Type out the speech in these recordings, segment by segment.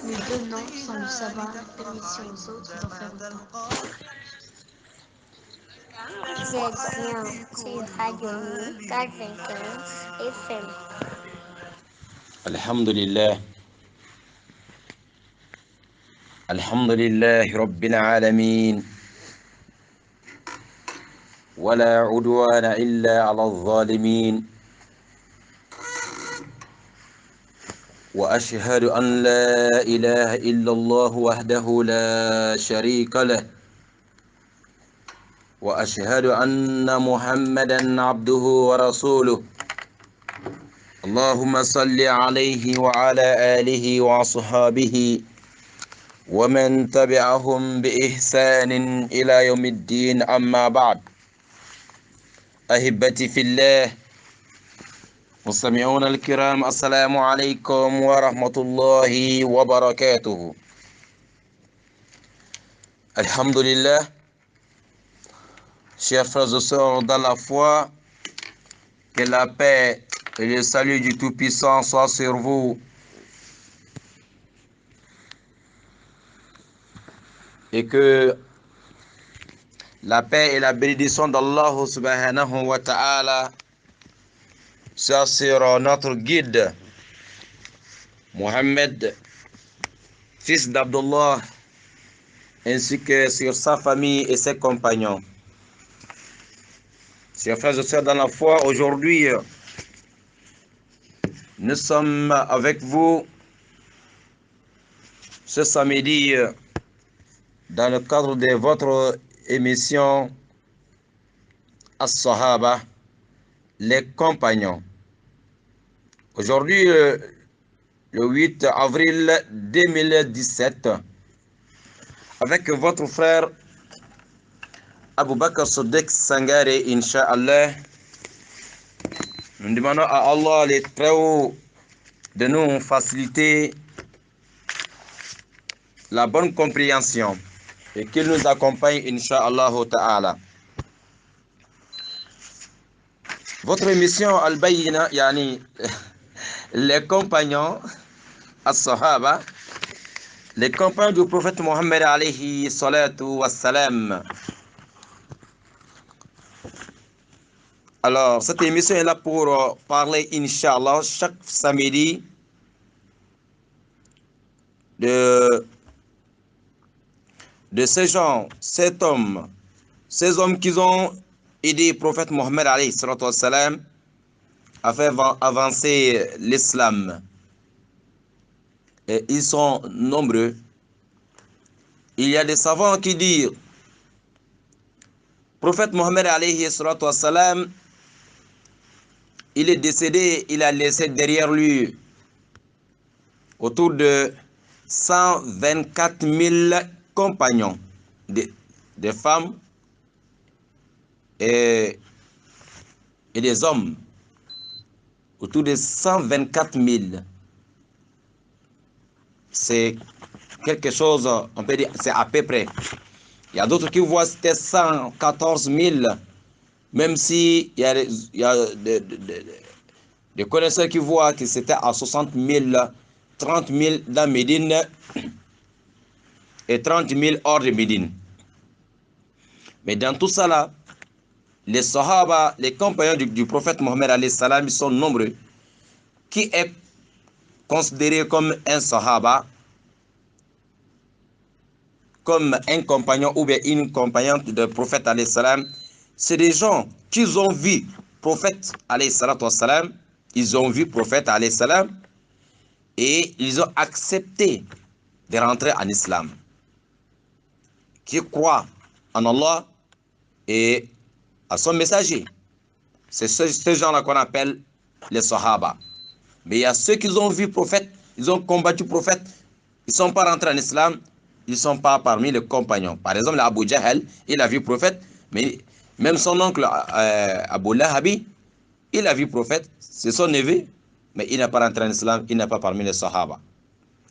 nous donnons sans le savoir la permission aux autres d'en faire autant. Vous êtes bien sur Radio 95 FM. الحمد لله رب العالمين ولا عدوان إلا على الظالمين وأشهد أن لا إله إلا الله وحده لا شريك له وأشهد أن محمدا عبده ورسوله اللهم صل عليه وعلى آله وصحابه ومن تبعهم بإحسان إلى يوم الدين أما بعد أحبتي في الله مستمعون الكرام السلام عليكم ورحمة الله وبركاته. Alhamdulillah, chers frères et sœurs dans la foi, que la paix et le salut du Tout-Puissant soient sur vous. Et que la paix et la bénédiction d'Allah subhanahu wa ta'ala soient sur notre guide Mohammed, fils d'Abdullah, ainsi que sur sa famille et ses compagnons. Chers frères et sœurs dans la foi, aujourd'hui, nous sommes avec vous ce samedi dans le cadre de votre émission As-Sahaba, les compagnons. Aujourd'hui, le 8 avril 2017, avec votre frère Abu Bakr Siddiq Sangare, Inch'Allah, nous demandons à Allah les très hauts de nous faciliter la bonne compréhension et qu'il nous accompagne, Inch'Allah Ta'ala. Votre émission Al-Bayyina, yani les compagnons, As-Sahaba, les compagnons du prophète Mohammed alayhi salatu wassalam. Alors, cette émission est là pour parler, Inch'Allah, chaque samedi de ces gens, ces hommes qui ont aidé le prophète Mohammed alayhi salatu wassalam à faire avancer l'islam. Et ils sont nombreux. Il y a des savants qui disent prophète Mohammed alayhi salatu wassalam, il est décédé, il a laissé derrière lui autour de 124 000 compagnons, des femmes et des hommes, autour de 124 000. C'est quelque chose, on peut dire, c'est à peu près. Il y a d'autres qui voient c'était 114 000, même si il y a des connaisseurs qui voient que c'était à 60 000, 30 000 dans Médine et 30 000 hors de Médine. Mais dans tout ça là, les Sahaba, les compagnons du prophète Mohammed alayhi salam, ils sont nombreux. Qui est considéré comme un Sahaba, comme un compagnon ou bien une compagnante du prophète alayhi salam, c'est des gens qui ont vu prophète alayhi salatu wassalam, ils ont vu prophète alayhi salam et ils ont accepté de rentrer en islam, qui croient en Allah et à son messager. C'est ces gens-là qu'on appelle les Sahaba. Mais il y a ceux qui ont vu prophète, ils ont combattu prophète, ils ne sont pas rentrés en islam, ils ne sont pas parmi les compagnons. Par exemple, Abu Jahl, il a vu prophète, mais même son oncle Abu Lahabi, il a vu prophète, c'est son neveu, mais il n'est pas rentré en islam, il n'est pas parmi les Sahaba.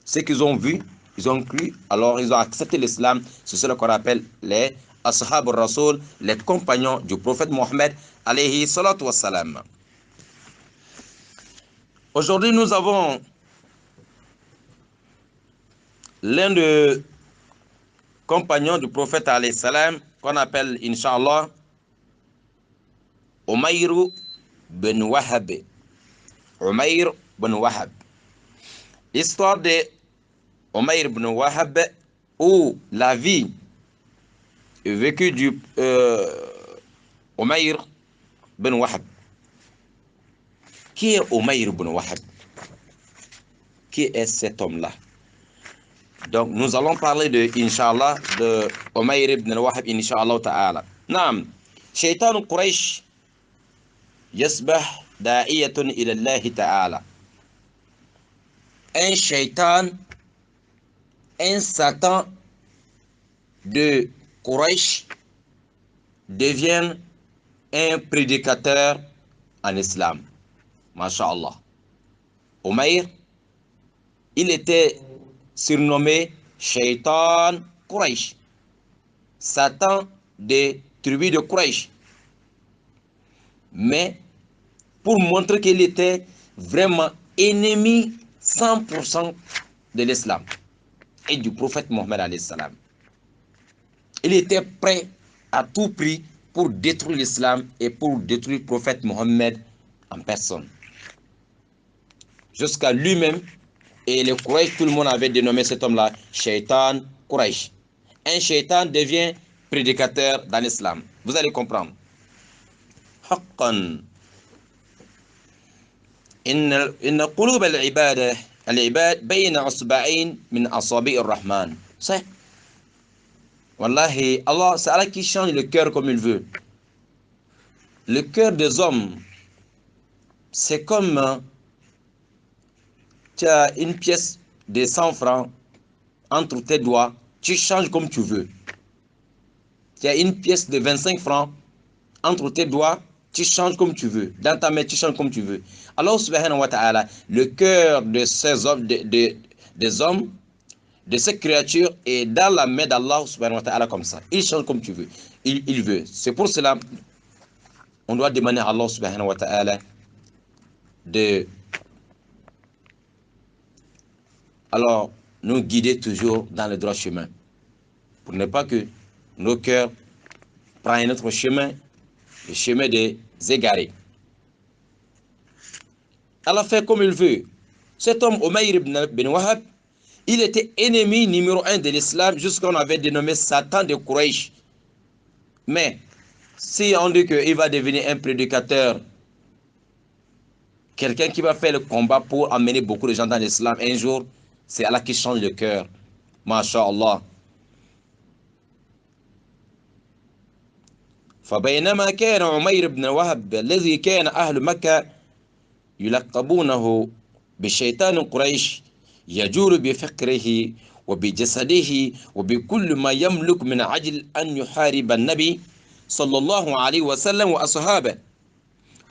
Ceux qu'ils ont vu, ils ont cru, alors ils ont accepté l'islam. C'est ce qu'on appelle les Ashab al-Rasoul, les compagnons du prophète Mohammed alayhi salatu wassalam. Aujourd'hui, nous avons l'un des compagnons du prophète alayhi salam, qu'on appelle, Inch'Allah, Umayr bin Wahab. Umayr bin Wahab. L'histoire de Umayr bin Wahab, ou la vie vécue du Umayr bin Wahab. Qui est Umayr bin Wahab? Qui est cet homme-là? Donc, nous allons parler de, Inch'Allah, de Umayr ibn Wahab, Inch'Allah ta'ala. Naam, Shaitan Quraysh yasbah da'iyatun ila Allah ta'ala. Un shaitan, un Satan de Quraysh devient un prédicateur en islam. Masha'Allah. Umayr, il était surnommé Shaitan Quraysh, Satan des tribus de Quraysh. Mais pour montrer qu'il était vraiment ennemi 100% de l'islam et du prophète Mohammed alayhi salam. Il était prêt à tout prix pour détruire l'islam et pour détruire le prophète Mohammed en personne. Jusqu'à lui-même, et les Quraysh, tout le monde avait dénommé cet homme-là Shaitan Quraysh. Un shaitan devient prédicateur dans l'islam. Vous allez comprendre. حقا إن قلوب العباد بين أصبعين من أصابع الرحمن. C'est Wallahi, Allah, c'est Allah qui change le cœur comme il veut. Le cœur des hommes, c'est comme tu as une pièce de 100 francs entre tes doigts, tu changes comme tu veux. Tu as une pièce de 25 francs entre tes doigts, tu changes comme tu veux. Dans ta main, tu changes comme tu veux. Allah subhanahu wa ta'ala, le cœur de ces hommes, des hommes, de ces créatures est dans la main d'Allah subhanahu wa ta'ala comme ça. Il change comme tu veux. Il veut. C'est pour cela on doit demander à Allah subhanahu wa ta'ala de nous guider toujours dans le droit chemin. Pour ne pas que nos cœurs prennent notre chemin, le chemin des égarés. Allah fait comme il veut. Cet homme, Umayr ibn Wahab, il était ennemi numéro 1 de l'islam jusqu'à qu'on avait dénommé Satan de Quraysh. Mais si on dit qu'il va devenir un prédicateur, quelqu'un qui va faire le combat pour amener beaucoup de gens dans l'islam un jour, c'est Allah qui change le cœur. Masha'Allah. فبينما كان عمير بن وهب الذي كان أهل مكة يلقبونه بشيطان قريش يجول بفكره وبجسده وبكل ما يملك من أجل أن يحارب النبي صلى الله عليه وسلم وأصحابه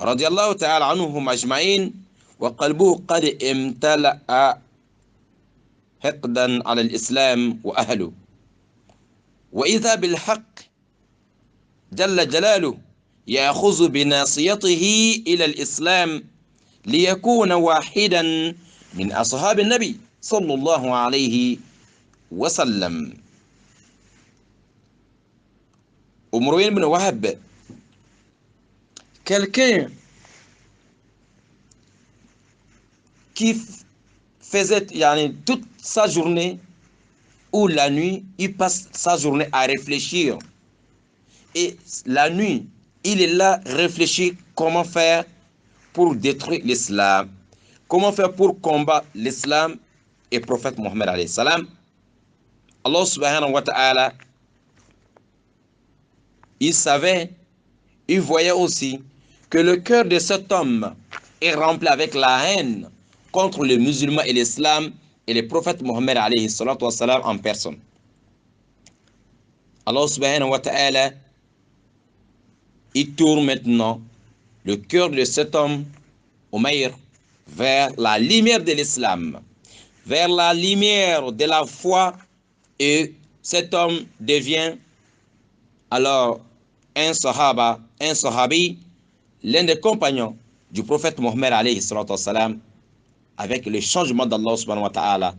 رضي الله تعالى عنهم أجمعين وقلبه قد امتلأ حقدا على الإسلام وأهله وإذا بالحق جل جلاله يأخذ بناصيته إلى الإسلام ليكون واحدا من أصحاب النبي صلى الله عليه وسلم. Umayr ibn Wahab, quelqu'un qui faisait toute sa journée ou la nuit, il passe sa journée à réfléchir. Et la nuit, il est là, réfléchir comment faire pour détruire l'islam, comment faire pour combattre l'islam et le prophète Mohammed alayhi salam. Allah subhanahu wa ta'ala, il savait, il voyait aussi que le cœur de cet homme est rempli avec la haine contre les musulmans et l'islam et le prophète Mohammed alayhi salatu wa salam en personne. Allah subhanahu wa ta'ala, il tourne maintenant le cœur de cet homme, Umayr, vers la lumière de l'islam, vers la lumière de la foi, et cet homme devient alors un sahaba, un sahabi, l'un des compagnons du prophète Mohammed alayhi salatu wa salam, avec le changement d'Allah subhanahu wa ta'ala.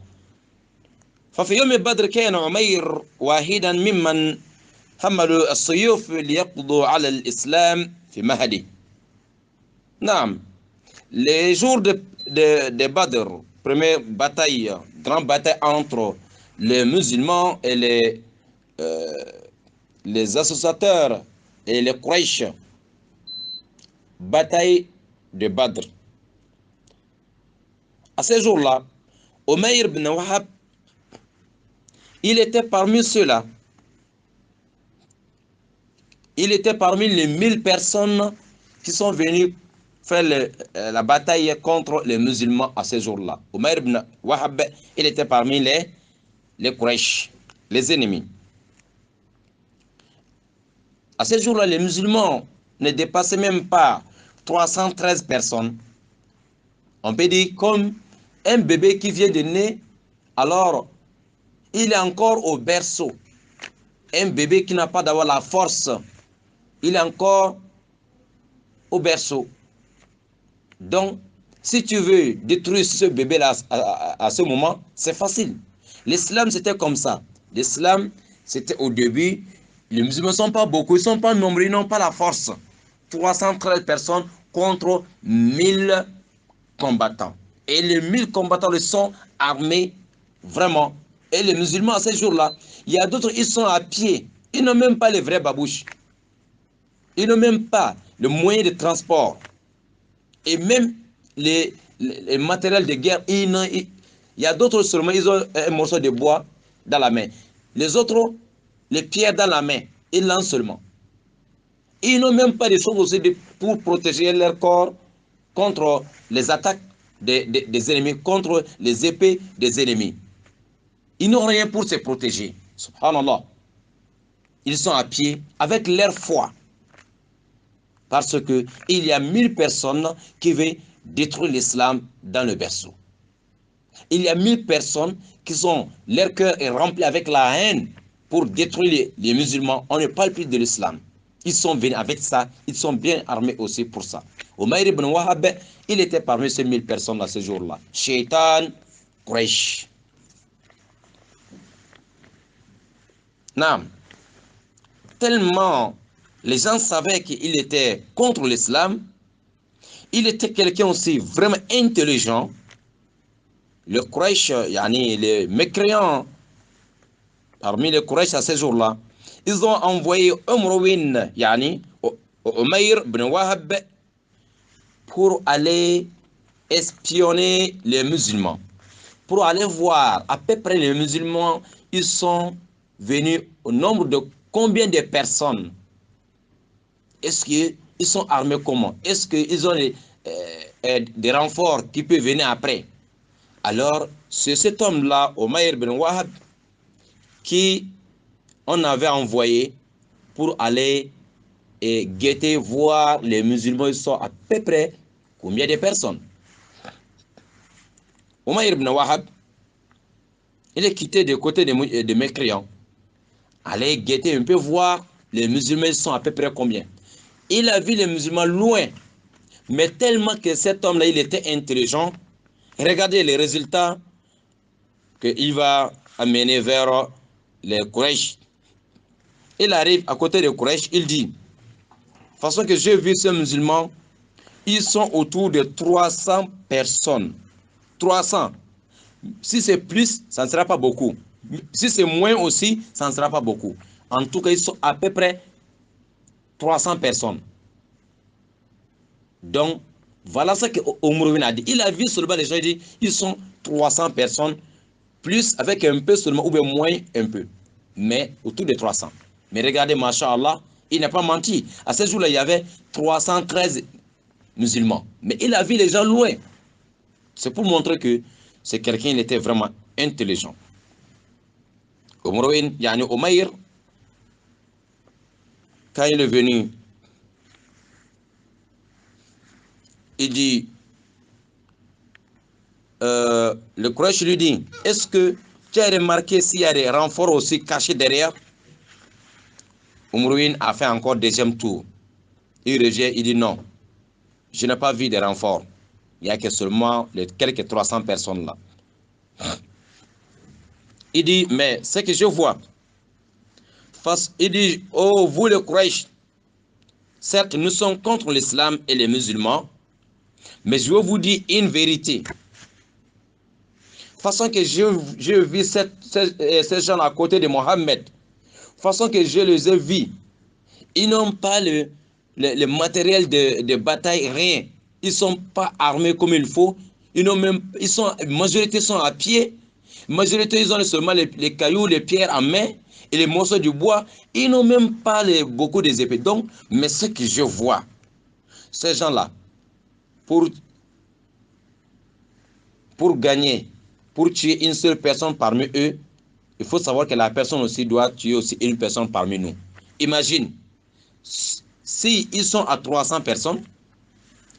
ففي يوم بدر كان عمير واحدا ممن حملوا السيوف ليقضوا على الإسلام في مهدي. نعم. Les jours de Badr, première bataille, grande bataille entre les musulmans et les associateurs et les Quraysh, bataille de Badr. À ce jour-là, Umayr ibn Wahab, il était parmi ceux-là. Il était parmi les 1000 personnes qui sont venues faire la bataille contre les musulmans à ce jour-là. Umayr ibn Wahab, il était parmi les Quraysh, les ennemis. À ce jour-là, les musulmans ne dépassaient même pas 313 personnes. On peut dire comme un bébé qui vient de naître, alors il est encore au berceau. Un bébé qui n'a pas d'avoir la force, il est encore au berceau. Donc, si tu veux détruire ce bébé-là à ce moment, c'est facile. L'islam, c'était comme ça. L'islam, c'était au début, les musulmans ne sont pas beaucoup, ils ne sont pas nombreux, ils n'ont pas la force. 313 personnes contre 1000 combattants. Et les 1000 combattants, ils sont armés vraiment. Et les musulmans, à ces jours-là, il y a d'autres, ils sont à pied. Ils n'ont même pas les vrais babouches. Ils n'ont même pas le moyen de transport. Et même les matériels de guerre, il y a d'autres seulement, ils ont un morceau de bois dans la main. Les autres, les pierres dans la main, ils lancent seulement. Ils n'ont même pas de choses aussi pour protéger leur corps contre les attaques des ennemis, contre les épées des ennemis. Ils n'ont rien pour se protéger. Subhanallah. Ils sont à pied avec leur foi. Parce qu'il y a 1000 personnes qui veulent détruire l'islam dans le berceau. Il y a 1000 personnes qui sont, leur cœur est rempli avec la haine pour détruire les musulmans. On ne parle plus de l'islam. Ils sont venus avec ça, ils sont bien armés aussi pour ça. Umayr ibn Wahab, il était parmi ces 1000 personnes à ce jour-là. Shaitan Quraysh. Non. Tellement les gens savaient qu'il était contre l'islam, il était quelqu'un aussi vraiment intelligent. Le Quraysh, yani les mécréants, parmi les Quraysh à ce jour-là, ils ont envoyé Umayr ibn Wahab pour aller espionner les musulmans, pour aller voir à peu près les musulmans, ils sont venus au nombre de combien de personnes. Est-ce qu'ils sont armés comment? Est-ce qu'ils ont des renforts qui peuvent venir après? Alors, c'est cet homme-là, Umayr ibn Wahab, qui on avait envoyé pour aller guetter, voir les musulmans, ils sont à peu près combien de personnes. Umayr ibn Wahab, il est quitté de côté des mécréants, aller guetter un peu, voir les musulmans, ils sont à peu près combien. Il a vu les musulmans loin, mais tellement que cet homme-là, il était intelligent. Regardez les résultats qu'il va amener vers les Quraysh. Il arrive à côté des Quraysh, il dit, de toute façon que j'ai vu ces musulmans, ils sont autour de 300 personnes. 300. Si c'est plus, ça ne sera pas beaucoup. Si c'est moins aussi, ça ne sera pas beaucoup. En tout cas, ils sont à peu près 300 personnes. Donc, voilà ce que Omrouin a dit. Il a vu seulement les gens, il dit, ils sont 300 personnes, plus avec un peu seulement, ou bien moins un peu. Mais autour de 300. Mais regardez, Masha'Allah, il n'a pas menti. À ce jour-là, il y avait 313 musulmans. Mais il a vu les gens loin. C'est pour montrer que c'est quelqu'un, il était vraiment intelligent. Omrouin, yani Umayr, quand il est venu, il dit, le Quraysh lui dit, est-ce que tu as remarqué s'il y a des renforts aussi cachés derrière? Omrouin a fait encore deuxième tour. Il rejette, il dit non, je n'ai pas vu de renforts. Il n'y a que seulement les quelques 300 personnes là. Il dit, mais ce que je vois, il dit, oh, vous les Quraysh, certes, nous sommes contre l'islam et les musulmans, mais je veux vous dire une vérité. Façon que je vis ces gens à côté de Mohammed, façon que je les ai vus, ils n'ont pas le matériel de bataille, rien. Ils ne sont pas armés comme il faut. Majorité sont à pied. Majorité, ils ont seulement les cailloux, les pierres en main et les morceaux du bois. Ils n'ont même pas beaucoup des épées. Donc, mais ce que je vois, ces gens-là, pour gagner, pour tuer une seule personne parmi eux, il faut savoir que la personne aussi doit tuer aussi une personne parmi nous. Imagine, si ils sont à 300 personnes,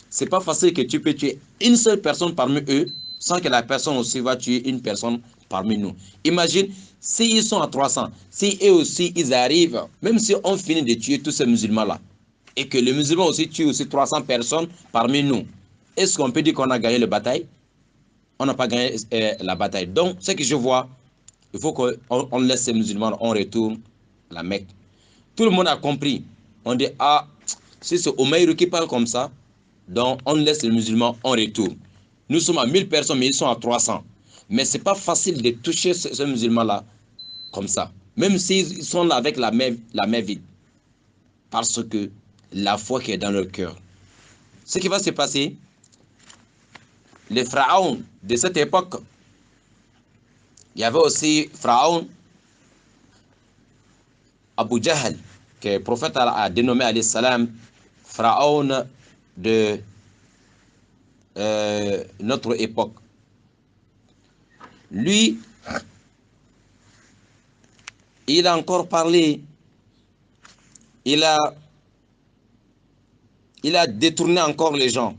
c'est pas facile que tu peux tuer une seule personne parmi eux sans que la personne aussi va tuer une personne parmi nous. Imagine, s'ils sont à 300, si eux aussi ils arrivent, même si on finit de tuer tous ces musulmans-là, et que les musulmans aussi tuent aussi 300 personnes parmi nous, est-ce qu'on peut dire qu'on a gagné la bataille? On n'a pas gagné la bataille. Donc, ce que je vois, il faut qu'on laisse ces musulmans, on retourne à la Mecque. Tout le monde a compris. On dit, ah, si c'est Omeïrou qui parle comme ça, donc on laisse les musulmans, on retourne. Nous sommes à 1000 personnes, mais ils sont à 300. Mais ce n'est pas facile de toucher ces musulmans-là comme ça. Même s'ils sont là avec la main vide. Parce que la foi qui est dans leur cœur. Ce qui va se passer, les pharaons de cette époque, il y avait aussi Pharaon Abu Jahl, que le prophète a dénommé alayhi salam Pharaon de notre époque. Lui, il a encore parlé, il a détourné encore les gens.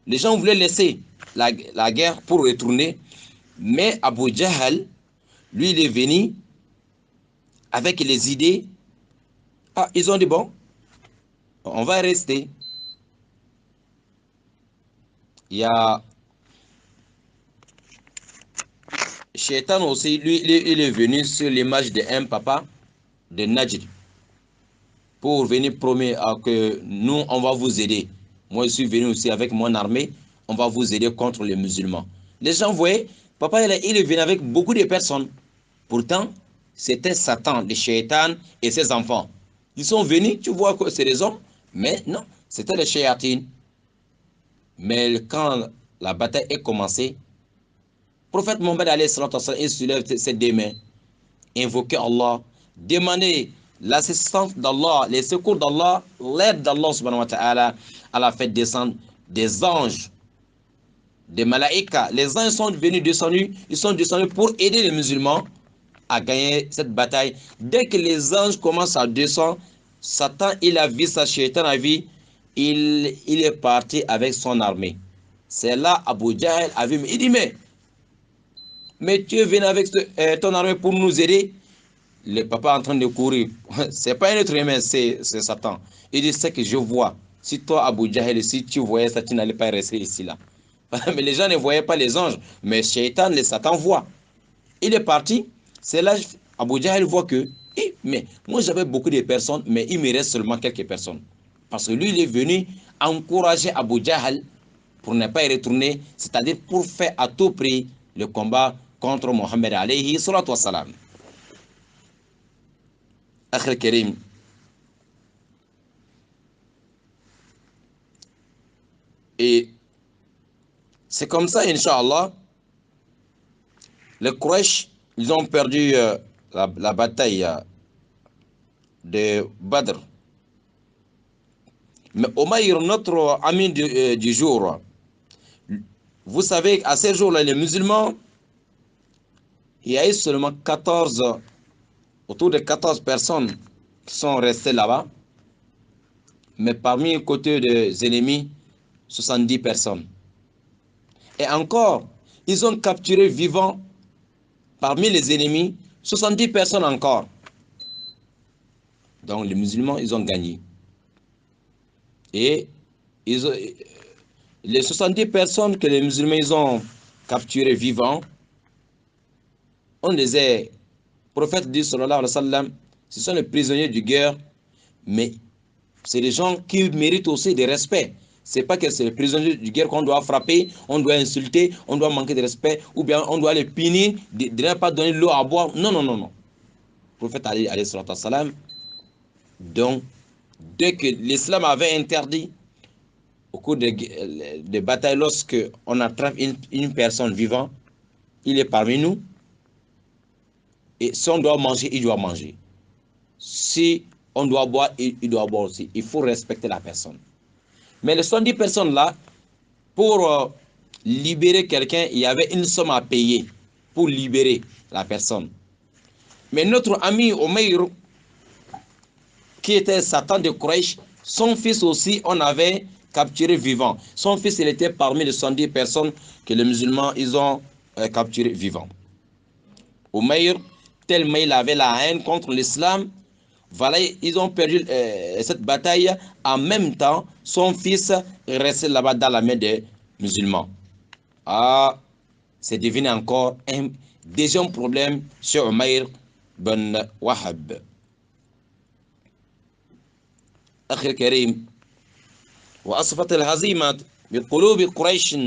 Les gens voulaient laisser la guerre pour retourner, mais Abu Jahl, lui, il est venu avec les idées. Ah, ils ont dit, bon, on va rester. Il y a Shaitan aussi, lui, il est venu sur l'image d'un papa de Najd pour venir promettre que nous, on va vous aider. Moi, je suis venu aussi avec mon armée, on va vous aider contre les musulmans. Les gens voyaient, papa, il est venu avec beaucoup de personnes. Pourtant, c'était Satan, le Shaitan et ses enfants. Ils sont venus, tu vois que c'est des hommes, mais non, c'était les Shayatines. Mais quand la bataille est commencée, le prophète Mohammed il soulève ses deux mains, invoquer Allah, demander l'assistance d'Allah, les secours d'Allah, l'aide d'Allah subhanahu wa ta'ala. À la fait descendre des anges, des malaïkas. Les anges sont venus descendus, ils sont descendus pour aider les musulmans à gagner cette bataille. Dès que les anges commencent à descendre, Satan, il a vu sa Shaitan a vu, il est parti avec son armée. C'est là Abu Jahl a vu, il dit, mais tu es venu avec ton armée pour nous aider. Le papa est en train de courir. C'est pas un être humain, c'est Satan. Il dit, c'est que je vois. Si toi, Abu Jahl, si tu voyais ça, tu n'allais pas rester ici là. Mais les gens ne voyaient pas les anges. Mais Shaitan, le Satan voit. Il est parti. C'est là, Abu Jahl voit que, mais moi j'avais beaucoup de personnes, mais il me reste seulement quelques personnes. Parce que lui, il est venu encourager Abu Jahl pour ne pas y retourner, c'est-à-dire pour faire à tout prix le combat contre Mohammed alayhi salatu wassalam. Akhir Karim. Et c'est comme ça, Inch'Allah, les Quraysh, ils ont perdu la bataille de Badr. Mais Omaïr, notre ami du jour, vous savez, à ces jours-là, les musulmans, il y a eu seulement 14, autour de 14 personnes qui sont restées là-bas. Mais parmi les côtés des ennemis, 70 personnes. Et encore, ils ont capturé vivants parmi les ennemis 70 personnes encore. Donc les musulmans, ils ont gagné. Et les 70 personnes que les musulmans ils ont capturées vivants on disait, prophète dit sallallahu alayhi wa sallam, ce sont les prisonniers de guerre, mais c'est des gens qui méritent aussi des respects. C'est pas que c'est les prisonniers de guerre qu'on doit frapper, on doit insulter, on doit manquer de respect, ou bien on doit les punir, de ne pas donner l'eau à boire. Non, non, non, non. Le prophète alayhi salam, donc, dès que l'islam avait interdit, au cours des batailles, lorsque on attrape une personne vivante, il est parmi nous, et si on doit manger, il doit manger. Si on doit boire, il doit boire aussi. Il faut respecter la personne. Mais les 70 personnes là, pour libérer quelqu'un, il y avait une somme à payer pour libérer la personne. Mais notre ami Omeir, qui était Satan de Quraysh, son fils aussi, on avait capturé vivant. Son fils, il était parmi les 70 personnes que les musulmans, ils ont capturé vivant. Omeir, tellement il avait la haine contre l'islam, voilà, ils ont perdu cette bataille. En même temps, son fils est resté là-bas dans la main des musulmans. Ah, c'est devenu encore un deuxième problème sur Umayr ben Wahab. أخي الكريم، وأصفت الهزيمة بقلوب قريش،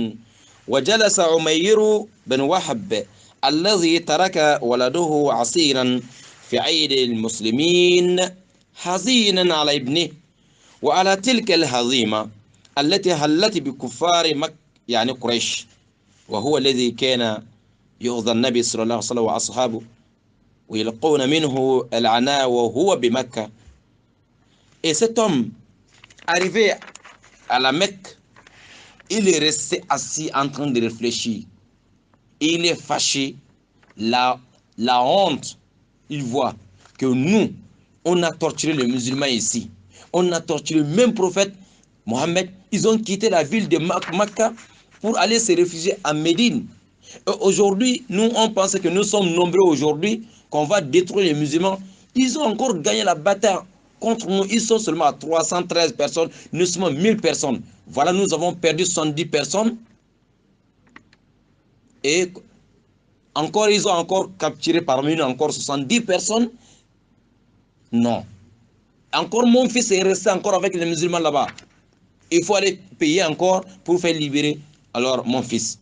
وجلس عمير بن وهب الذي ترك ولده عصيرا في عيد المسلمين حزينا على ابنه وعلى تلك الهزيمة التي هلت بكفار مكة يعني قريش، وهو الذي كان يؤذى النبي صلى الله عليه وسلم وأصحابه ويلقون منه العناء وهو بمكة. Et cet homme, arrivé à la Mecque, il est resté assis en train de réfléchir. Il est fâché, la honte. Il voit que nous, on a torturé les musulmans ici. On a torturé le même prophète, Mohammed. Ils ont quitté la ville de Makkah pour aller se réfugier à Médine. Aujourd'hui, nous, on pense que nous sommes nombreux aujourd'hui, qu'on va détruire les musulmans. Ils ont encore gagné la bataille contre nous. Ils sont seulement à 313 personnes. Nous sommes 1000 personnes. Voilà, nous avons perdu 70 personnes. Et encore, ils ont encore capturé parmi nous encore 70 personnes. Non. Encore mon fils est resté encore avec les musulmans là-bas. Il faut aller payer encore pour faire libérer alors mon fils.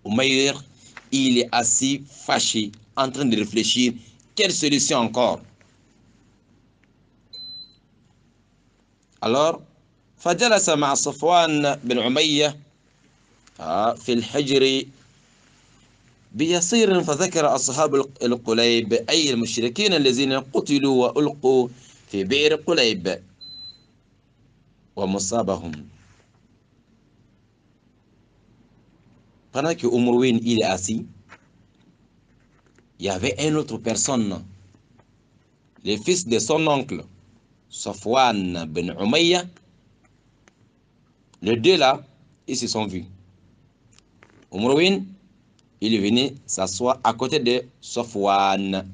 Umayr, il est assis, fâché, en train de réfléchir. Quelle solution encore? Alors, فجلس مع صفوان بن عمية في الحجر بيصير فذكر أصحاب القليب أي المشركين الذين قتلوا وألقوا في بئر قليب ومصابهم. Pendant que Umruwin il est assis, il y avait une autre personne, le fils de son oncle, Safwan ben Umayya. Les deux là, ils se sont vus. Umruwin, il est venu s'asseoir à côté de Safwan,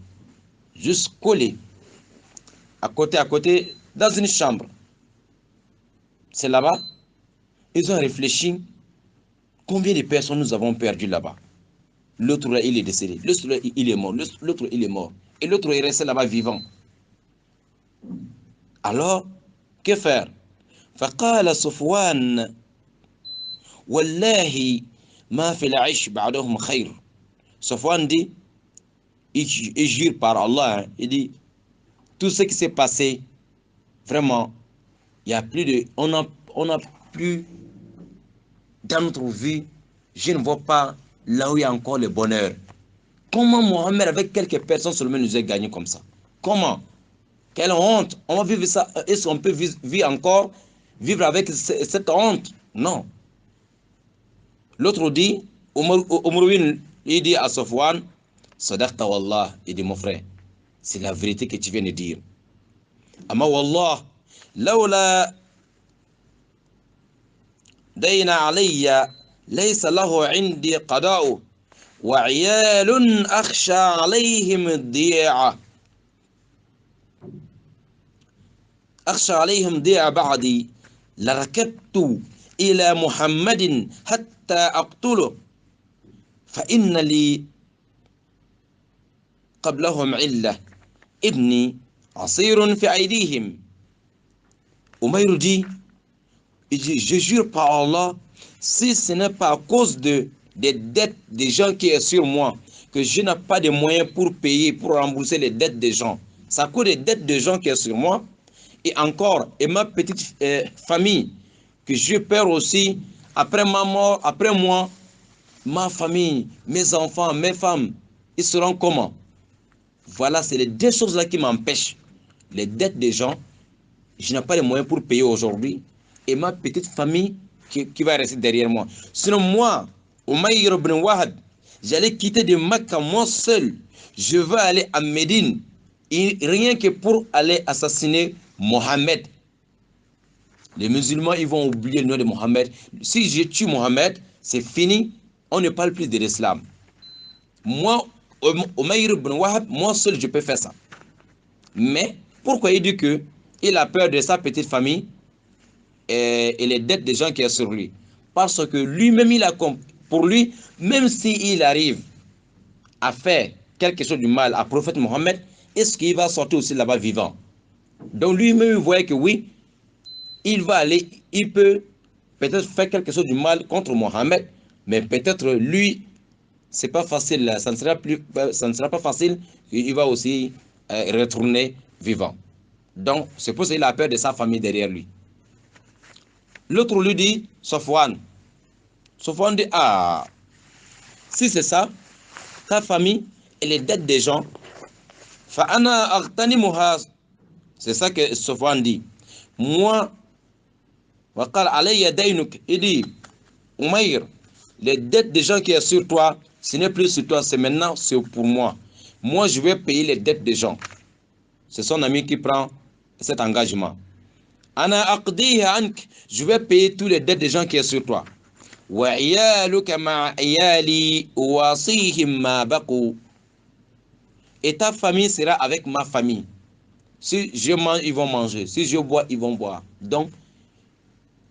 juste collé, à côté, dans une chambre. C'est là-bas, ils ont réfléchi, combien de personnes nous avons perdu là-bas. L'autre là, il est décédé, l'autre là, il est mort, l'autre il est mort, et l'autre est resté là-bas vivant. Alors, que faire? فقال صفوان والله ما في العيش بعدهم خير. Safwan dit, il jure par Allah, il dit, tout ce qui s'est passé, vraiment, il y a plus de, on a plus dans notre vie, je ne vois pas là où il y a encore le bonheur. Comment Mohammed avec quelques personnes seulement nous a gagné comme ça? Comment? Quelle honte! On va vivre ça, est-ce qu'on peut vivre avec cette honte? Non. L'autre dit, Umruwin, il dit à Safwan, Sadaqta wallah, il dit mon frère, c'est la vérité que tu viens de dire. Amma wallah, lawla dayna alayya, laysa lahu indi qada'u, wa iyalun akhsha alayhim ad-di'a. أخشى عليهم ضيع بعدي لركبت إلى محمد حتى أقتله فإن لي قبلهم علة ابني عصير في أيديهم. Umayr dit, je jure par Allah, si ce n'est pas à cause des dettes des gens qui est sur moi, que je n'ai pas de moyens pour payer, pour rembourser les dettes des gens. C'est à cause des dettes des gens qui est sur moi. Et encore, et ma petite famille, que je perds aussi, après ma mort, après moi, ma famille, mes enfants, mes femmes, ils seront comment? Voilà, c'est les deux choses-là qui m'empêchent. Les dettes des gens, je n'ai pas les moyens pour payer aujourd'hui, et ma petite famille qui va rester derrière moi. Sinon moi, Umayr ibn Wahab, j'allais quitter de Makkah moi seul. Je veux aller à Médine, rien que pour aller assassiner Mohammed. Les musulmans, ils vont oublier le nom de Mohammed. Si je tue Mohammed, c'est fini. On ne parle plus de l'islam. Moi, Umayr ibn Wahab, moi seul, je peux faire ça. Mais pourquoi il dit que il a peur de sa petite famille et les dettes des gens qui sont sur lui? Parce que lui-même, pour lui, même s'il arrive à faire quelque chose du mal à prophète Mohammed, est-ce qu'il va sortir aussi là-bas vivant? Donc lui-même, il voyait que oui, il va aller, il peut peut-être faire quelque chose du mal contre Mohammed, mais peut-être lui, c'est pas facile, ça ne sera pas facile, il va aussi retourner vivant. Donc, c'est pour ça qu'il a peur de sa famille derrière lui. L'autre lui dit, Safwan. Safwan dit, ah, si c'est ça, ta famille et les dettes des gens, c'est ça que Safwan dit. Moi, il dit, Umayr, les dettes des gens qui sont sur toi, ce n'est plus sur toi, c'est maintenant, c'est pour moi. Moi, je vais payer les dettes des gens. C'est son ami qui prend cet engagement. Je vais payer tous les dettes des gens qui sont sur toi. Et ta famille sera avec ma famille. Si je mange, ils vont manger. Si je bois, ils vont boire. Donc,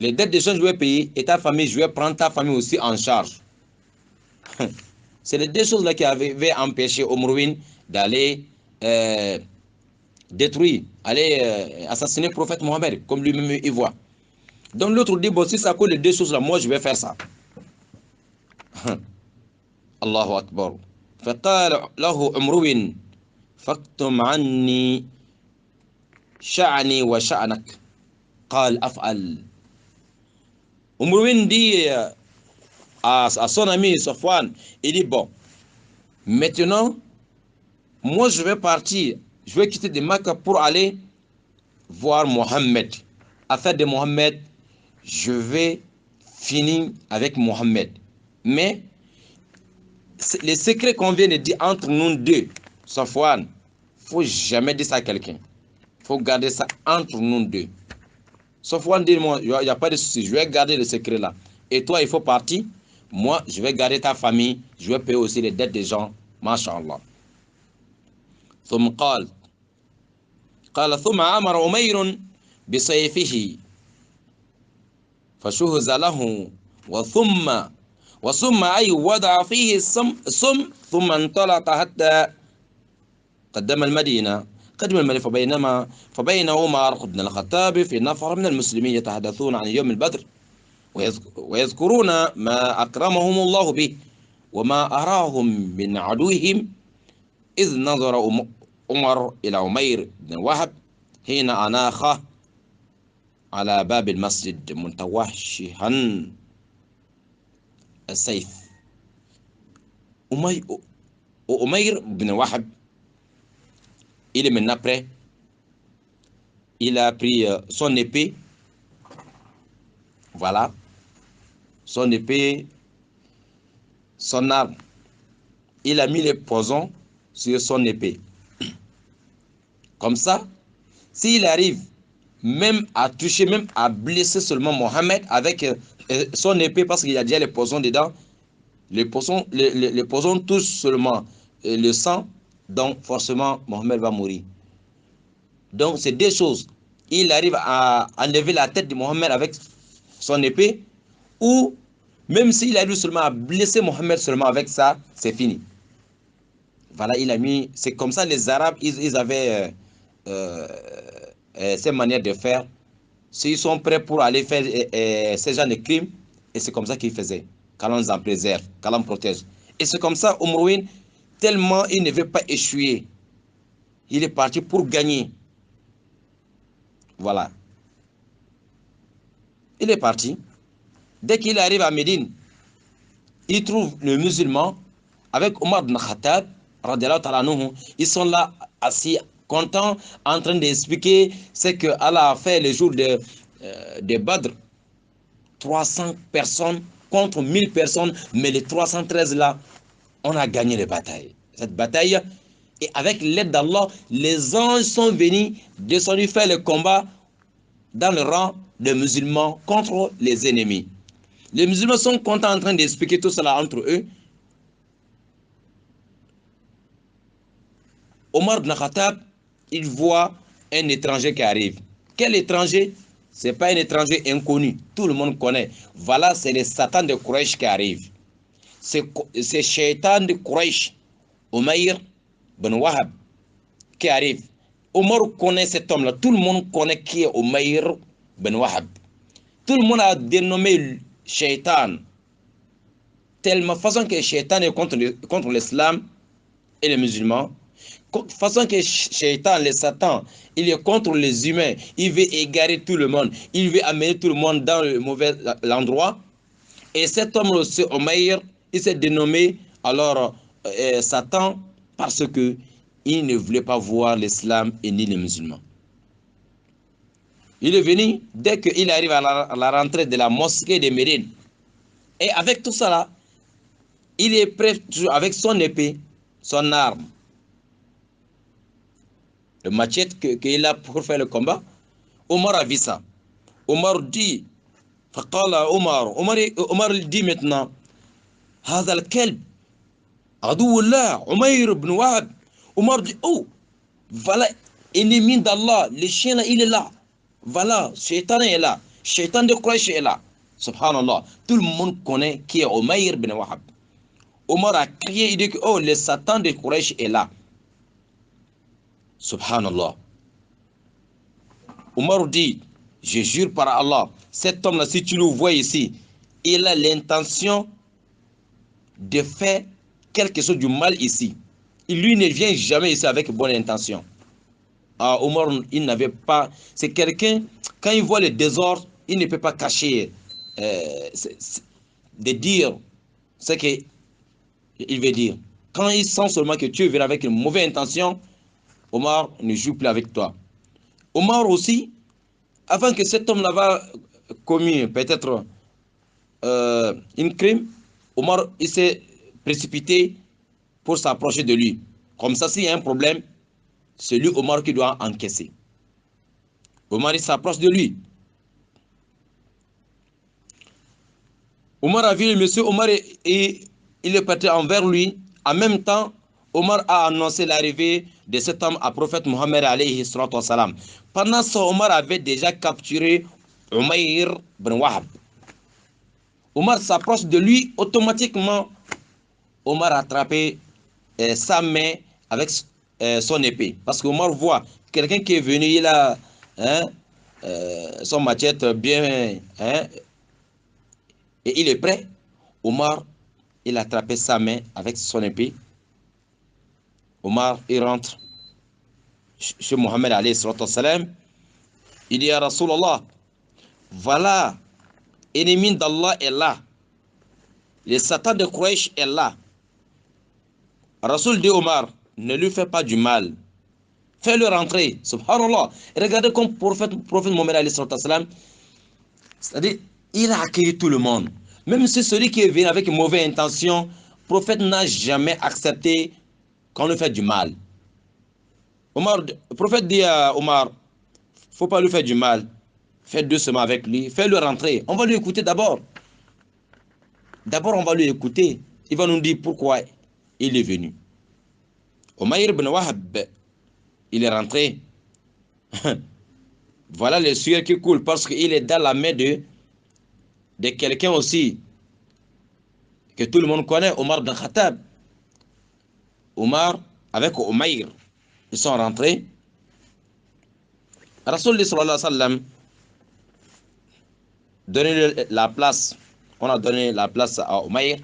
les dettes des gens, je vais payer. Et ta famille, je vais prendre ta famille aussi en charge. C'est les deux choses-là qui avaient empêché Omrwin d'aller détruire, aller assassiner le prophète Mohammed, comme lui-même il voit. Donc l'autre dit, bon, si ça coûte les deux choses-là, moi je vais faire ça. Allahu Akbar. فقال له عمرو فاكتم عني شعني وشأنك قال أفعل. Umruwin dit à son ami Safwan, il dit, bon, maintenant, moi je vais partir, je vais quitter de Makkah pour aller voir Mohammed. Affaire de Mohammed, je vais finir avec Mohammed. Mais, les secrets qu'on vient de dire entre nous deux, Safwan, il ne faut jamais dire ça à quelqu'un. Il faut garder ça entre nous deux. Safwan dit, moi, il n'y a pas de souci, je vais garder le secret là. Et toi, il faut partir. Moi, je vais garder ta famille. Je vais payer aussi les dettes des gens. Masha'Allah. ثم قال ثم أمر أمير بسيفه فشهز له وثم أي وضع فيه السم ثم انطلق حتى قدم المدينة فبين عمر بن الخطاب في نفر من المسلمين يتحدثون عن يوم البدر ويذكرون ما أكرمهم الله به وما أراهم من عدوهم إذ نظر عمر إلى عمير بن وهب حين أناخ على باب المسجد متوشحا السيف. عمير بن وهب, il est maintenant prêt. Il a pris son épée. Voilà. Son épée, son arme. Il a mis les poisons sur son épée. Comme ça, s'il arrive même à toucher, même à blesser seulement Mohammed avec son épée, parce qu'il y a déjà les poisons dedans, les poisons touchent seulement le sang, donc forcément Mohammed va mourir. Donc c'est deux choses. Il arrive à enlever la tête de Mohammed avec son épée, ou même s'il arrive seulement à blesser Mohammed seulement avec ça, c'est fini. Voilà, il a mis... C'est comme ça, les Arabes, ils avaient ces manières de faire. S'ils sont prêts pour aller faire ces genres de crimes, et c'est comme ça qu'ils faisaient. Qu'Allah nous en préserve, qu'Allah nous protège. Et c'est comme ça, Umruin, tellement il ne veut pas échouer, il est parti pour gagner. Voilà. Il est parti. Dès qu'il arrive à Médine, il trouve le musulman avec Omar ibn Khattab, ils sont là assis, contents, en train d'expliquer ce que Allah a fait le jour de Badr. 300 personnes contre 1000 personnes, mais les 313 là, on a gagné la bataille. Cette bataille, et avec l'aide d'Allah, les anges sont venus descendre faire le combat dans le rang des musulmans contre les ennemis. Les musulmans sont contents en train d'expliquer tout cela entre eux. Omar ibn Khattab, il voit un étranger qui arrive. Quel étranger? Ce n'est pas un étranger inconnu. Tout le monde connaît. Voilà, c'est le Satan de Quraysh qui arrive. C'est Shaitan de Quraysh, Umayr ibn Wahab, qui arrive. Omar connaît cet homme-là. Tout le monde connaît qui est Umayr ibn Wahab. Tout le monde a dénommé Shaitan. Tellement façon que Shaitan est contre l'islam et les musulmans. Façon que Shaitan, le Satan, il est contre les humains. Il veut égarer tout le monde. Il veut amener tout le monde dans le mauvais endroit. Et cet homme aussi, Umayr, il s'est dénommé alors Satan parce que il ne voulait pas voir l'islam et ni les musulmans. Il est venu dès qu'il arrive à la rentrée de la mosquée de Médine. Et avec tout ça là, il est prêt avec son épée, son arme, le machette qu'il a pour faire le combat. Omar a vu ça. Omar dit, Omar dit maintenant, هذا الكلب عدو الله عمير بن وهب. Omar dit, oh, voilà, ennemi d'Allah, le chien là, il est là. Voilà, Shaitan est là. Shaitan de Quraysh est là. Subhanallah. Tout le monde connaît qui est Umayr ibn Wahab. Omar a crié, il dit que oh, le Satan de Quraysh est là. Subhanallah. Omar dit, je jure par Allah, cet homme-là, si tu le vois ici, il a l'intention de faire quelque chose du mal ici. Lui ne vient jamais ici avec bonne intention. Ah, Omar, il n'avait pas... C'est quelqu'un, quand il voit le désordre, il ne peut pas cacher, de dire ce qu'il veut dire. Quand il sent seulement que tu viens avec une mauvaise intention, Omar ne joue plus avec toi. Omar aussi, avant que cet homme-là va commis peut-être une crime, Omar il s'est précipité pour s'approcher de lui. Comme ça, s'il y a un problème, c'est lui, Omar, qui doit encaisser. Omar, il s'approche de lui. Omar a vu le monsieur, Omar, il est parti envers lui. En même temps, Omar a annoncé l'arrivée de cet homme à prophète Mohammed alayhi salatu wassalam. Pendant ce temps, Omar avait déjà capturé Umayr ibn Wahab. Omar s'approche de lui, automatiquement, Omar a attrapé sa main avec son épée. Parce qu'Omar voit quelqu'un qui est venu, il a son machette bien, et il est prêt. Omar, il a attrapé sa main avec son épée. Omar, il rentre chez Mohammed alayhi salatu wassalam. Il dit à Rasulallah, voilà, ennemi d'Allah est là. Le Satan de Quraysh est là. Rasul dit Omar, ne lui fais pas du mal. Fais-le rentrer. Subhanallah. Regardez comme prophète Mohammed alayhi salatu wassalam, c'est-à-dire, il a accueilli tout le monde. Même si celui qui est venu avec une mauvaise intention, le prophète n'a jamais accepté qu'on lui fait du mal. Omar, le prophète dit à Omar, il ne faut pas lui faire du mal. Fais doucement avec lui, fais-le rentrer. On va lui écouter d'abord. D'abord, on va lui écouter. Il va nous dire pourquoi il est venu. Umayr ibn Wahab, il est rentré. Voilà le sueur qui coule parce qu'il est dans la main de quelqu'un aussi que tout le monde connaît, Omar ibn Khattab. Omar avec Umayr. Ils sont rentrés. Rasoul sallallahu alayhi wa sallam donné la place. On a donné la place à Umayr.